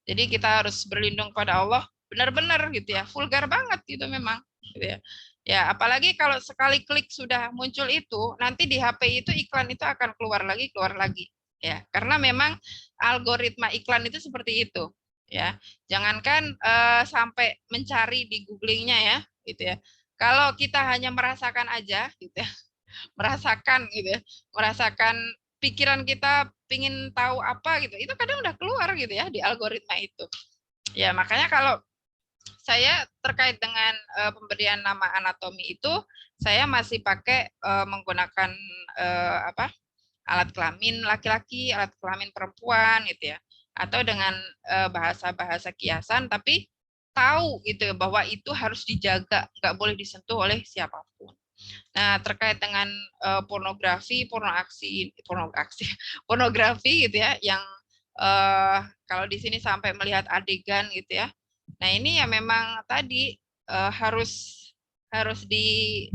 Jadi kita harus berlindung pada Allah, benar-benar gitu ya, vulgar banget gitu memang gitu ya. Ya apalagi kalau sekali klik sudah muncul itu, nanti di HP itu iklan itu akan keluar lagi ya, karena memang algoritma iklan itu seperti itu ya. Jangankan sampai mencari di googlingnya ya gitu ya. Kalau kita hanya merasakan aja gitu ya, merasakan gitu ya, merasakan pikiran kita pingin tahu apa gitu, itu kadang udah keluar gitu ya di algoritma itu. Ya makanya kalau saya terkait dengan pemberian nama anatomi itu, saya masih pakai menggunakan alat kelamin laki-laki, alat kelamin perempuan gitu ya, atau dengan bahasa-bahasa kiasan, tapi tahu gitu bahwa itu harus dijaga, nggak boleh disentuh oleh siapapun. Nah, terkait dengan pornografi gitu ya, yang kalau di sini sampai melihat adegan gitu ya. Nah, ini ya memang tadi harus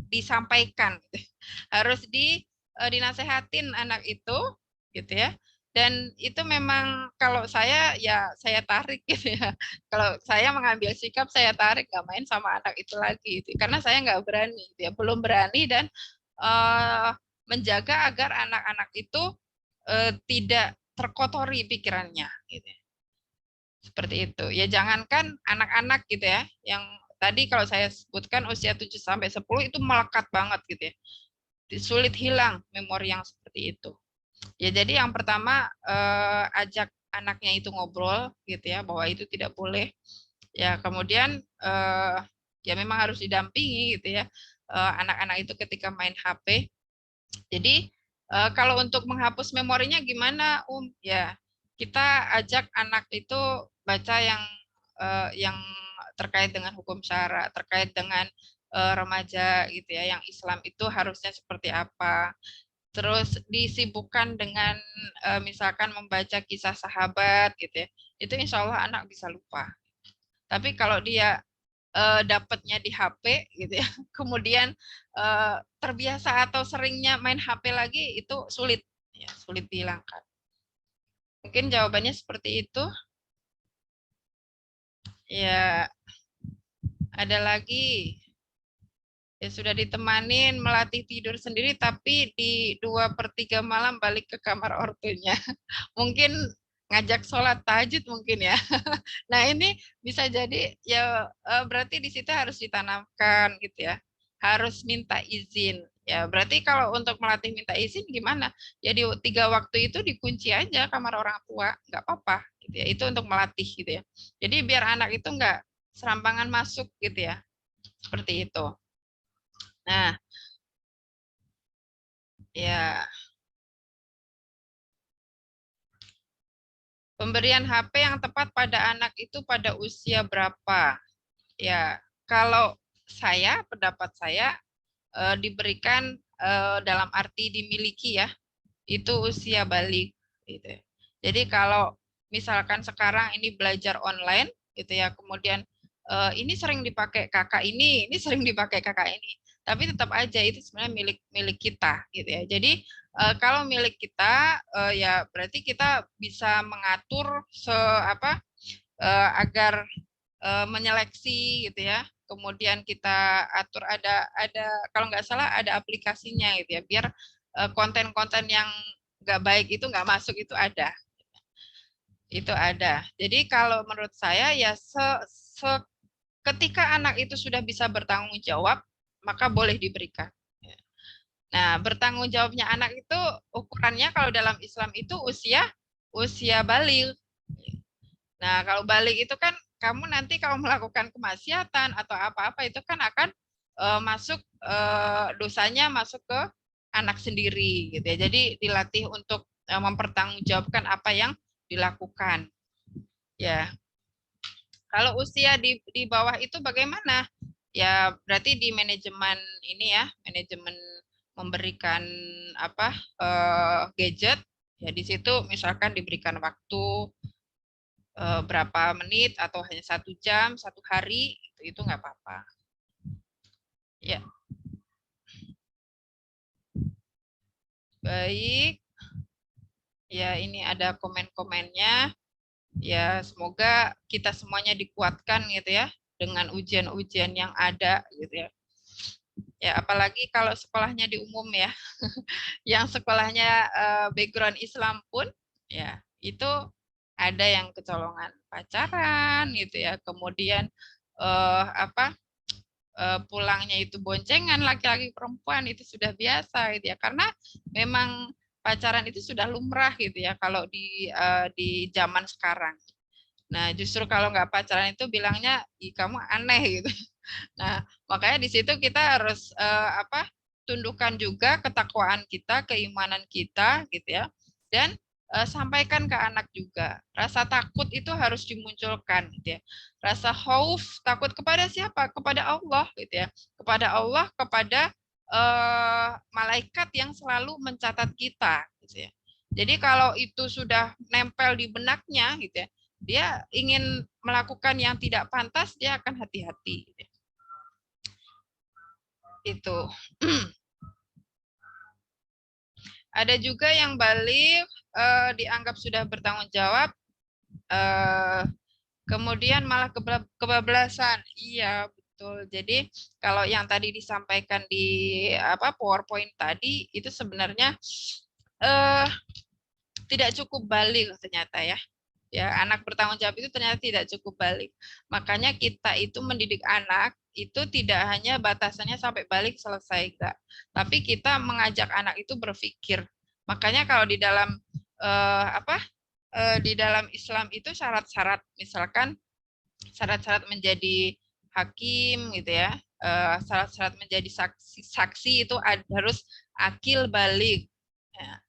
disampaikan, gitu. Harus dinasehatin anak itu, gitu ya. Dan itu memang kalau saya ya saya tarik gitu ya. Kalau saya mengambil sikap, saya tarik, nggak main sama anak itu lagi gitu. Karena saya nggak berani gitu ya, belum berani, dan menjaga agar anak-anak itu tidak terkotori pikirannya gitu. Seperti itu. Ya jangankan anak-anak gitu ya, yang tadi kalau saya sebutkan usia 7 sampai 10 itu melekat banget gitu ya. Sulit hilang memori yang seperti itu. Ya jadi yang pertama ajak anaknya itu ngobrol gitu ya, bahwa itu tidak boleh. Ya kemudian ya memang harus didampingi gitu ya anak-anak itu ketika main HP. Jadi kalau untuk menghapus memorinya gimana, Ya kita ajak anak itu baca yang terkait dengan hukum syara, terkait dengan remaja gitu ya, yang Islam itu harusnya seperti apa. Terus disibukkan dengan misalkan membaca kisah sahabat gitu ya, itu insya Allah anak bisa lupa. Tapi kalau dia dapatnya di HP gitu ya, kemudian terbiasa atau seringnya main HP lagi, itu sulit ya, sulit dihilangkan. Mungkin jawabannya seperti itu. Ya, ada lagi. Ya sudah ditemanin melatih tidur sendiri, tapi di 2/3 malam balik ke kamar ortunya. Mungkin ngajak sholat tahajud mungkin ya. Nah ini bisa jadi ya berarti di situ harus ditanamkan gitu ya. Harus minta izin. Ya berarti kalau untuk melatih minta izin gimana? Jadi 3 waktu itu dikunci aja kamar orang tua, nggak apa-apa gitu ya. Itu untuk melatih gitu ya. Jadi biar anak itu nggak serampangan masuk gitu ya. Seperti itu. Nah, ya pemberian HP yang tepat pada anak itu pada usia berapa? Ya, kalau pendapat saya diberikan dalam arti dimiliki ya, itu usia balik gitu. Jadi kalau misalkan sekarang ini belajar online gitu ya, kemudian ini sering dipakai kakak ini sering dipakai kakak ini, tapi tetap aja itu sebenarnya milik kita gitu ya. Jadi kalau milik kita ya berarti kita bisa mengatur agar menyeleksi gitu ya. Kemudian kita atur ada kalau nggak salah ada aplikasinya gitu ya, biar konten-konten yang nggak baik itu nggak masuk, itu ada. Itu ada. Jadi kalau menurut saya ya ketika anak itu sudah bisa bertanggung jawab, maka boleh diberikan. Nah, bertanggung jawabnya anak itu ukurannya kalau dalam Islam itu usia baligh. Nah, kalau baligh itu kan kamu nanti kalau melakukan kemaksiatan atau apa-apa itu kan akan masuk dosanya masuk ke anak sendiri gitu ya. Jadi dilatih untuk mempertanggungjawabkan apa yang dilakukan. Ya. Kalau usia di bawah itu bagaimana? Ya berarti di manajemen ini ya, manajemen memberikan apa gadget ya, di situ misalkan diberikan waktu berapa menit atau hanya 1 jam 1 hari, itu nggak apa-apa. Ya. Baik. Ya, ini ada komen-komennya. Ya, semoga kita semuanya dikuatkan gitu ya dengan ujian-ujian yang ada gitu ya. Ya, apalagi kalau sekolahnya di umum ya. Yang sekolahnya background Islam pun ya, itu ada yang kecolongan pacaran gitu ya. Kemudian pulangnya itu boncengan laki-laki perempuan, itu sudah biasa gitu ya. Karena memang pacaran itu sudah lumrah gitu ya kalau di zaman sekarang. Nah, justru kalau nggak pacaran itu bilangnya, ih kamu aneh gitu. Nah, makanya di situ kita harus tundukkan juga ketakwaan kita, keimanan kita gitu ya. Dan sampaikan ke anak juga. Rasa takut itu harus dimunculkan gitu ya. Rasa khauf, takut kepada siapa? Kepada Allah gitu ya. Kepada Allah, kepada malaikat yang selalu mencatat kita gitu ya. Jadi kalau itu sudah nempel di benaknya gitu ya, dia ingin melakukan yang tidak pantas, dia akan hati-hati. Itu. Ada juga yang baligh dianggap sudah bertanggung jawab, kemudian malah kebablasan. Iya, betul. Jadi kalau yang tadi disampaikan di PowerPoint tadi itu sebenarnya tidak cukup baligh ternyata ya. Ya, anak bertanggung jawab itu ternyata tidak cukup baligh. Makanya kita itu mendidik anak itu tidak hanya batasannya sampai baligh selesai, enggak. Tapi kita mengajak anak itu berpikir. Makanya kalau di dalam di dalam Islam itu syarat-syarat, misalkan syarat-syarat menjadi hakim gitu ya, syarat-syarat menjadi saksi itu harus akil baligh. Ya.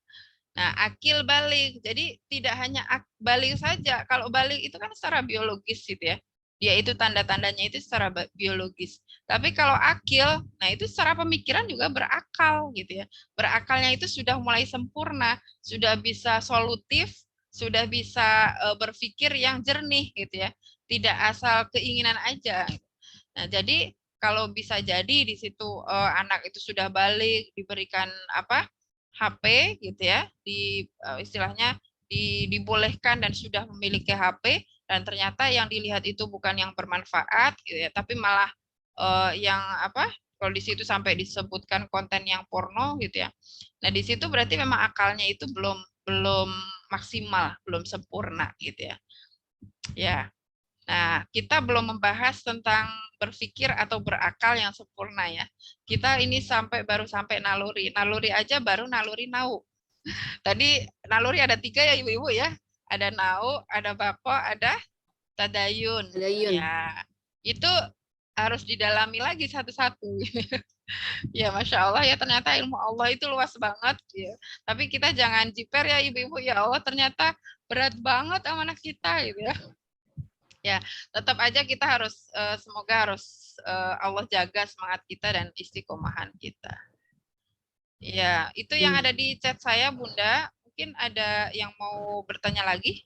Nah, akil baligh. Jadi tidak hanya baligh saja. Kalau baligh itu kan secara biologis gitu ya. Dia itu tanda-tandanya itu secara biologis. Tapi kalau akil, nah itu secara pemikiran juga berakal gitu ya. Berakalnya itu sudah mulai sempurna, sudah bisa solutif, sudah bisa berpikir yang jernih gitu ya. Tidak asal keinginan aja. Nah, jadi kalau bisa jadi di situ anak itu sudah baligh, diberikan HP gitu ya, istilahnya dibolehkan dan sudah memiliki HP, dan ternyata yang dilihat itu bukan yang bermanfaat gitu ya, tapi malah yang kalau di situ sampai disebutkan konten yang porno gitu ya. Nah, di situ berarti memang akalnya itu belum maksimal, belum sempurna gitu ya. Ya. Nah, kita belum membahas tentang berpikir atau berakal yang sempurna ya. Kita ini baru sampai naluri. Naluri aja baru naluri nau. Tadi naluri ada 3 ya ibu-ibu ya. Ada nau, ada bako, ada tadayun. Ya, itu harus didalami lagi satu-satu. Ya, Masya Allah ya, ternyata ilmu Allah itu luas banget. Ya. Tapi kita jangan jiper ya ibu-ibu. Ya Allah, ternyata berat banget sama anak kita gitu ya. Ya, tetap aja kita harus semoga Allah jaga semangat kita dan istiqomahan kita. Ya, itu yang ada di chat saya, Bunda. Mungkin ada yang mau bertanya lagi?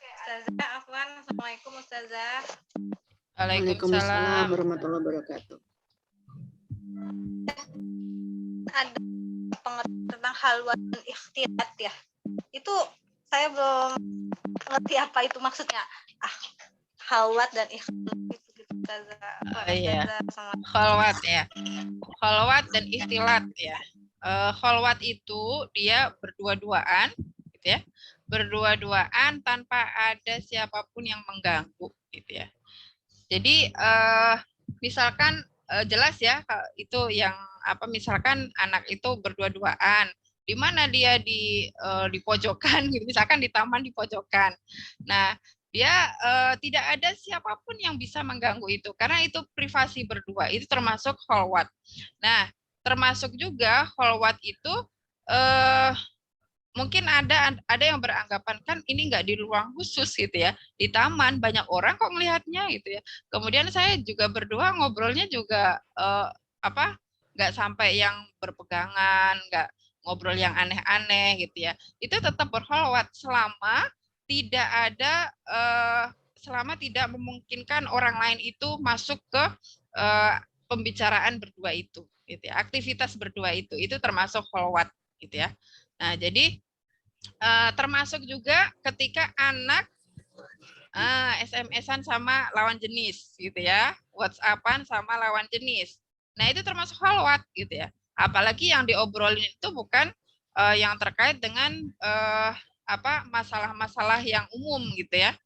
Ustazah Afwan, Assalamualaikum Ustazah. Waalaikumsalam warahmatullahi wabarakatuh. Ada pengertian tentang halwat dan ikhtilat ya. Itu saya belum ngerti apa itu maksudnya. Halwat dan ikhtilat gitu Ustazah. Iya. Khalwat ya. Khalwat dan ikhtilat ya. Khalwat itu dia berdua-duaan gitu ya. Berdua-duaan tanpa ada siapapun yang mengganggu, gitu ya. Jadi misalkan jelas ya itu yang apa, misalkan anak itu berdua-duaan, di mana dia di pojokan, gitu. Misalkan di taman di pojokan. Nah, dia tidak ada siapapun yang bisa mengganggu itu karena itu privasi berdua, itu termasuk khalwat. Nah, termasuk juga khalwat itu mungkin ada yang beranggapan kan ini nggak di ruang khusus gitu ya, di taman banyak orang kok melihatnya gitu ya. Kemudian saya juga berdua ngobrolnya juga apa, nggak sampai yang berpegangan, nggak ngobrol yang aneh-aneh gitu ya. Itu tetap berkholwat selama tidak ada selama tidak memungkinkan orang lain itu masuk ke pembicaraan berdua itu gitu ya. Aktivitas berdua itu termasuk kholwat gitu ya. Nah, jadi termasuk juga ketika anak SMS-an sama lawan jenis gitu ya, WhatsApp-an sama lawan jenis. Nah, itu termasuk khalwat gitu ya. Apalagi yang diobrolin itu bukan yang terkait dengan apa, masalah-masalah yang umum gitu ya.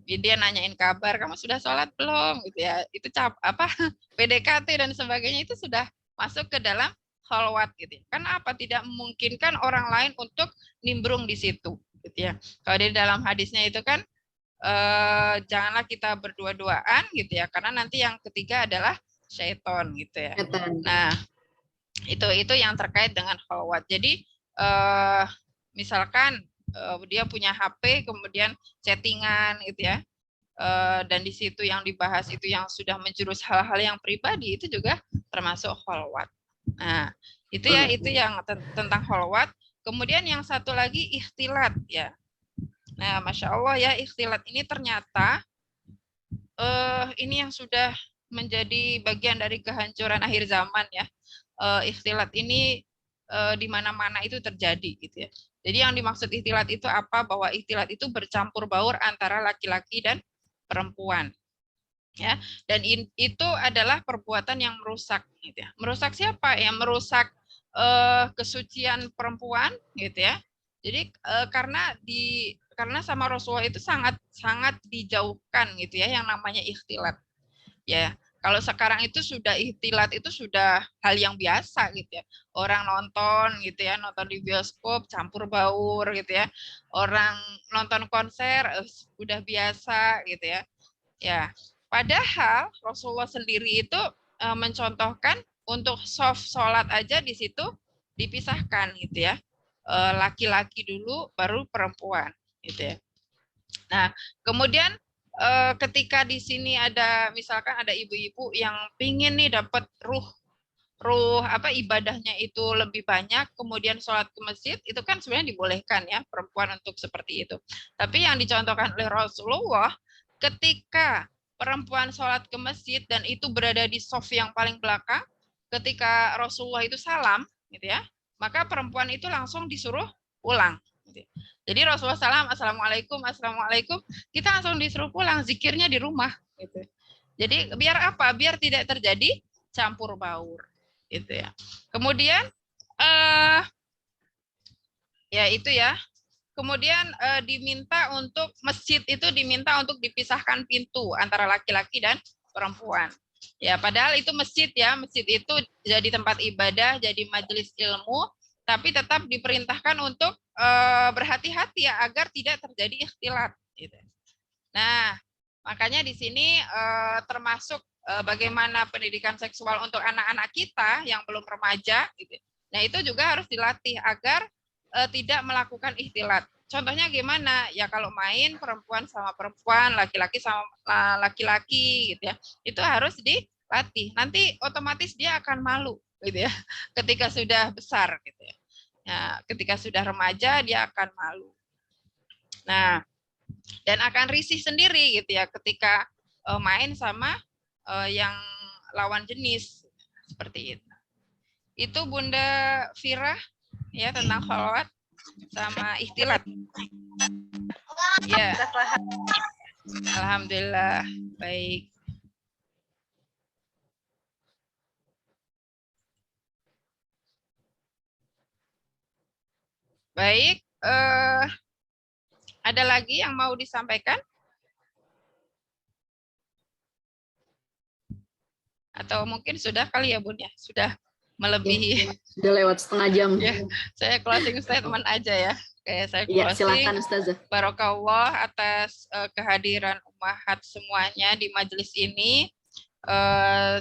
Jadi dia nanyain kabar, kamu sudah sholat belum gitu ya. Itu apa PDKT dan sebagainya itu sudah masuk ke dalam khalwat gitu ya. Karena apa? Tidak memungkinkan orang lain untuk nimbrung di situ gitu ya. Kalau di dalam hadisnya itu kan janganlah kita berdua-duaan gitu ya, karena nanti yang ketiga adalah syaiton gitu ya. Nah, itu yang terkait dengan khalwat. Jadi misalkan dia punya HP kemudian chattingan gitu ya, dan di situ yang dibahas itu yang sudah menjurus hal-hal yang pribadi, itu juga termasuk khalwat. Nah, itu ya, itu yang tentang khalwat. Kemudian yang satu lagi ikhtilat ya. Nah, Masya Allah ya, ikhtilat ini ternyata ini yang sudah menjadi bagian dari kehancuran akhir zaman ya. Ikhtilat ini di mana-mana itu terjadi gitu ya. Jadi yang dimaksud ikhtilat itu apa? Bahwa ikhtilat itu bercampur baur antara laki-laki dan perempuan. Ya, dan itu adalah perbuatan yang merusak gitu ya. Merusak siapa? Yang merusak kesucian perempuan gitu ya. Jadi karena sama Rasulullah itu sangat sangat dijauhkan gitu ya yang namanya ikhtilat. Ya, kalau sekarang itu sudah ikhtilat itu sudah hal yang biasa gitu ya. Orang nonton gitu ya, nonton di bioskop campur baur gitu ya. Orang nonton konser udah biasa gitu ya. Ya, padahal Rasulullah sendiri itu mencontohkan untuk soft sholat aja di situ dipisahkan gitu ya. Laki-laki dulu baru perempuan gitu ya. Nah, kemudian ketika di sini ada misalkan ada ibu-ibu yang pingin nih dapat ruh apa ibadahnya itu lebih banyak, kemudian sholat ke masjid, itu kan sebenarnya dibolehkan ya perempuan untuk seperti itu. Tapi yang dicontohkan oleh Rasulullah, ketika perempuan sholat ke masjid dan itu berada di shaf yang paling belakang, ketika Rasulullah itu salam, gitu ya, maka perempuan itu langsung disuruh pulang. Jadi Rasulullah salam, assalamualaikum, assalamualaikum, kita langsung disuruh pulang, zikirnya di rumah. Gitu. Jadi biar apa? Biar tidak terjadi campur baur. Gitu ya. Kemudian ya itu ya. Kemudian diminta untuk masjid itu diminta untuk dipisahkan pintu antara laki-laki dan perempuan. Ya, padahal itu masjid ya. Masjid itu jadi tempat ibadah, jadi majelis ilmu, tapi tetap diperintahkan untuk berhati-hati ya agar tidak terjadi ikhtilat gitu. Nah, makanya di sini termasuk bagaimana pendidikan seksual untuk anak-anak kita yang belum remaja gitu. Nah, itu juga harus dilatih agar tidak melakukan ikhtilat. Contohnya gimana? Ya kalau main perempuan sama perempuan, laki-laki sama laki-laki gitu ya. Itu harus dilatih. Nanti otomatis dia akan malu gitu ya. Ketika sudah besar gitu ya. Nah, ketika sudah remaja dia akan malu. Nah, dan akan risih sendiri gitu ya ketika main sama yang lawan jenis seperti itu. Itu Bunda Fira ya tentang khalwat sama ikhtilat. Ya. Alhamdulillah. Baik. Baik, Ada lagi yang mau disampaikan? Atau mungkin sudah kali ya Bun ya, sudah melebihi. Sudah lewat setengah jam. Ya, saya closing statement aja ya. Kayak saya Iya, closing. silakan Ustazah. Barokallah atas kehadiran ummahat semuanya di majelis ini.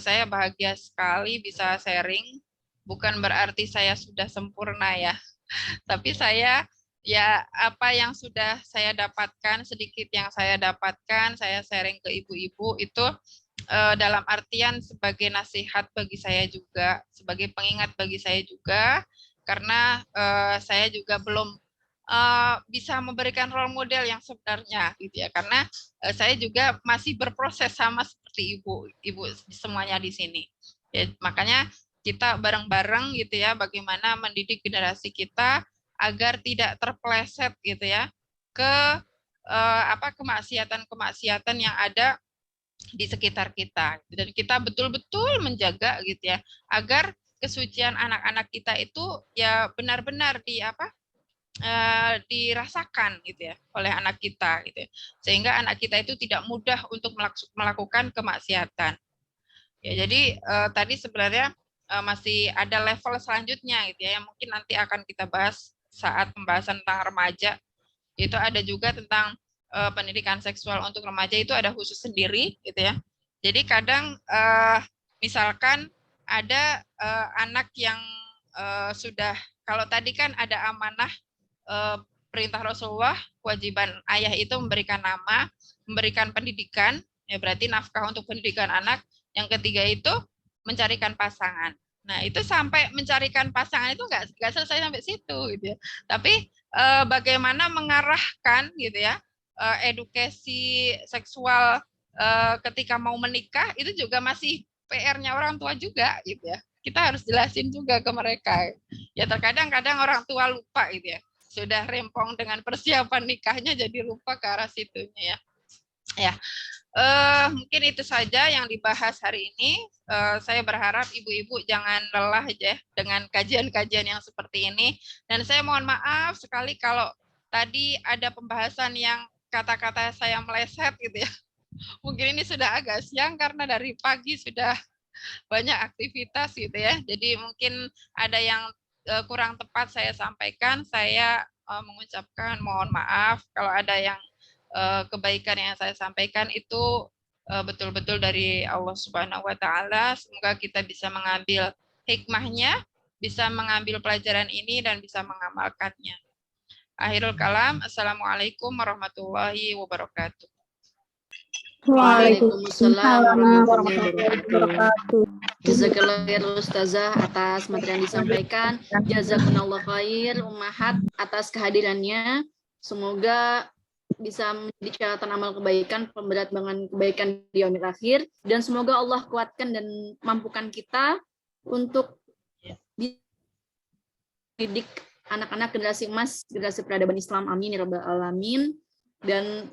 Saya bahagia sekali bisa sharing. Bukan berarti saya sudah sempurna ya, tapi saya ya apa yang sudah saya dapatkan, sedikit yang saya dapatkan, saya sharing ke ibu-ibu itu dalam artian sebagai nasihat bagi saya juga, sebagai pengingat bagi saya juga, karena saya juga belum bisa memberikan role model yang sebenarnya gitu ya, karena saya juga masih berproses sama seperti ibu semuanya di sini ya, makanya kita bareng-bareng gitu ya, bagaimana mendidik generasi kita agar tidak terpeleset gitu ya ke kemaksiatan yang ada di sekitar kita, dan kita betul-betul menjaga gitu ya agar kesucian anak-anak kita itu ya benar-benar dirasakan gitu ya oleh anak kita gitu ya. Sehingga anak kita itu tidak mudah untuk melakukan kemaksiatan ya. Jadi tadi sebenarnya masih ada level selanjutnya gitu ya, yang mungkin nanti akan kita bahas saat pembahasan tentang remaja. Itu ada juga tentang pendidikan seksual untuk remaja, itu ada khusus sendiri gitu ya. Jadi kadang misalkan ada anak yang sudah, kalau tadi kan ada amanah perintah Rasulullah, kewajiban ayah itu memberikan nama, memberikan pendidikan, ya berarti nafkah untuk pendidikan anak. Yang ketiga itu mencarikan pasangan. Nah itu sampai mencarikan pasangan itu nggak selesai sampai situ gitu ya. Tapi bagaimana mengarahkan gitu ya edukasi seksual ketika mau menikah itu juga masih PR-nya orang tua juga gitu ya. Kita harus jelasin juga ke mereka. Ya terkadang orang tua lupa gitu ya. Sudah rempong dengan persiapan nikahnya jadi lupa ke arah situnya ya. Ya. Mungkin itu saja yang dibahas hari ini. Saya berharap ibu-ibu jangan lelah aja dengan kajian-kajian yang seperti ini. Dan saya mohon maaf sekali kalau tadi ada pembahasan yang kata-kata saya meleset gitu ya. Mungkin ini sudah agak siang karena dari pagi sudah banyak aktivitas gitu ya. Jadi mungkin ada yang kurang tepat saya sampaikan. Saya mengucapkan mohon maaf kalau ada yang kebaikan yang saya sampaikan itu betul-betul dari Allah Subhanahu wa taala. Semoga kita bisa mengambil hikmahnya, bisa mengambil pelajaran ini dan bisa mengamalkannya. Akhirul kalam, assalamualaikum warahmatullahi wabarakatuh. Waalaikumsalam warahmatullahi wabarakatuh. Jazakallah khair Ustazah atas materi yang disampaikan. Jazakumullah khair ummahat atas kehadirannya. Semoga bisa menjadi catatan amal kebaikan, pemberat dengan kebaikan di yaumil akhir, dan semoga Allah kuatkan dan mampukan kita untuk didik anak-anak generasi emas, generasi peradaban Islam. Amin ya rabbal alamin. Dan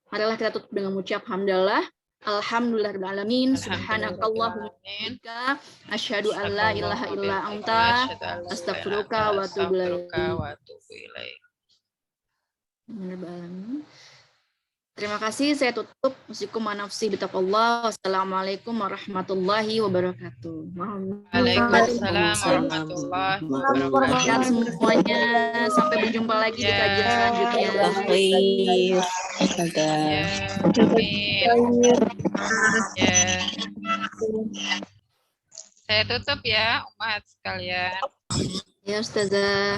marilah kita tutup dengan mengucap hamdalah. Alhamdulillah rabbil alamin. Subhanakallahumma wa asyhadu an la ilaha illa anta astaghfiruka wa atubu ilaik. Terima kasih, saya tutup. Musikum wa nafsi bitaqallah. Wassalamualaikum warahmatullahi wabarakatuh. Waalaikumsalam warahmatullahi wabarakatuh. Semuanya, sampai berjumpa lagi di kajian selanjutnya. Amin. Saya tutup ya, umat sekalian. Ya, Ustazah.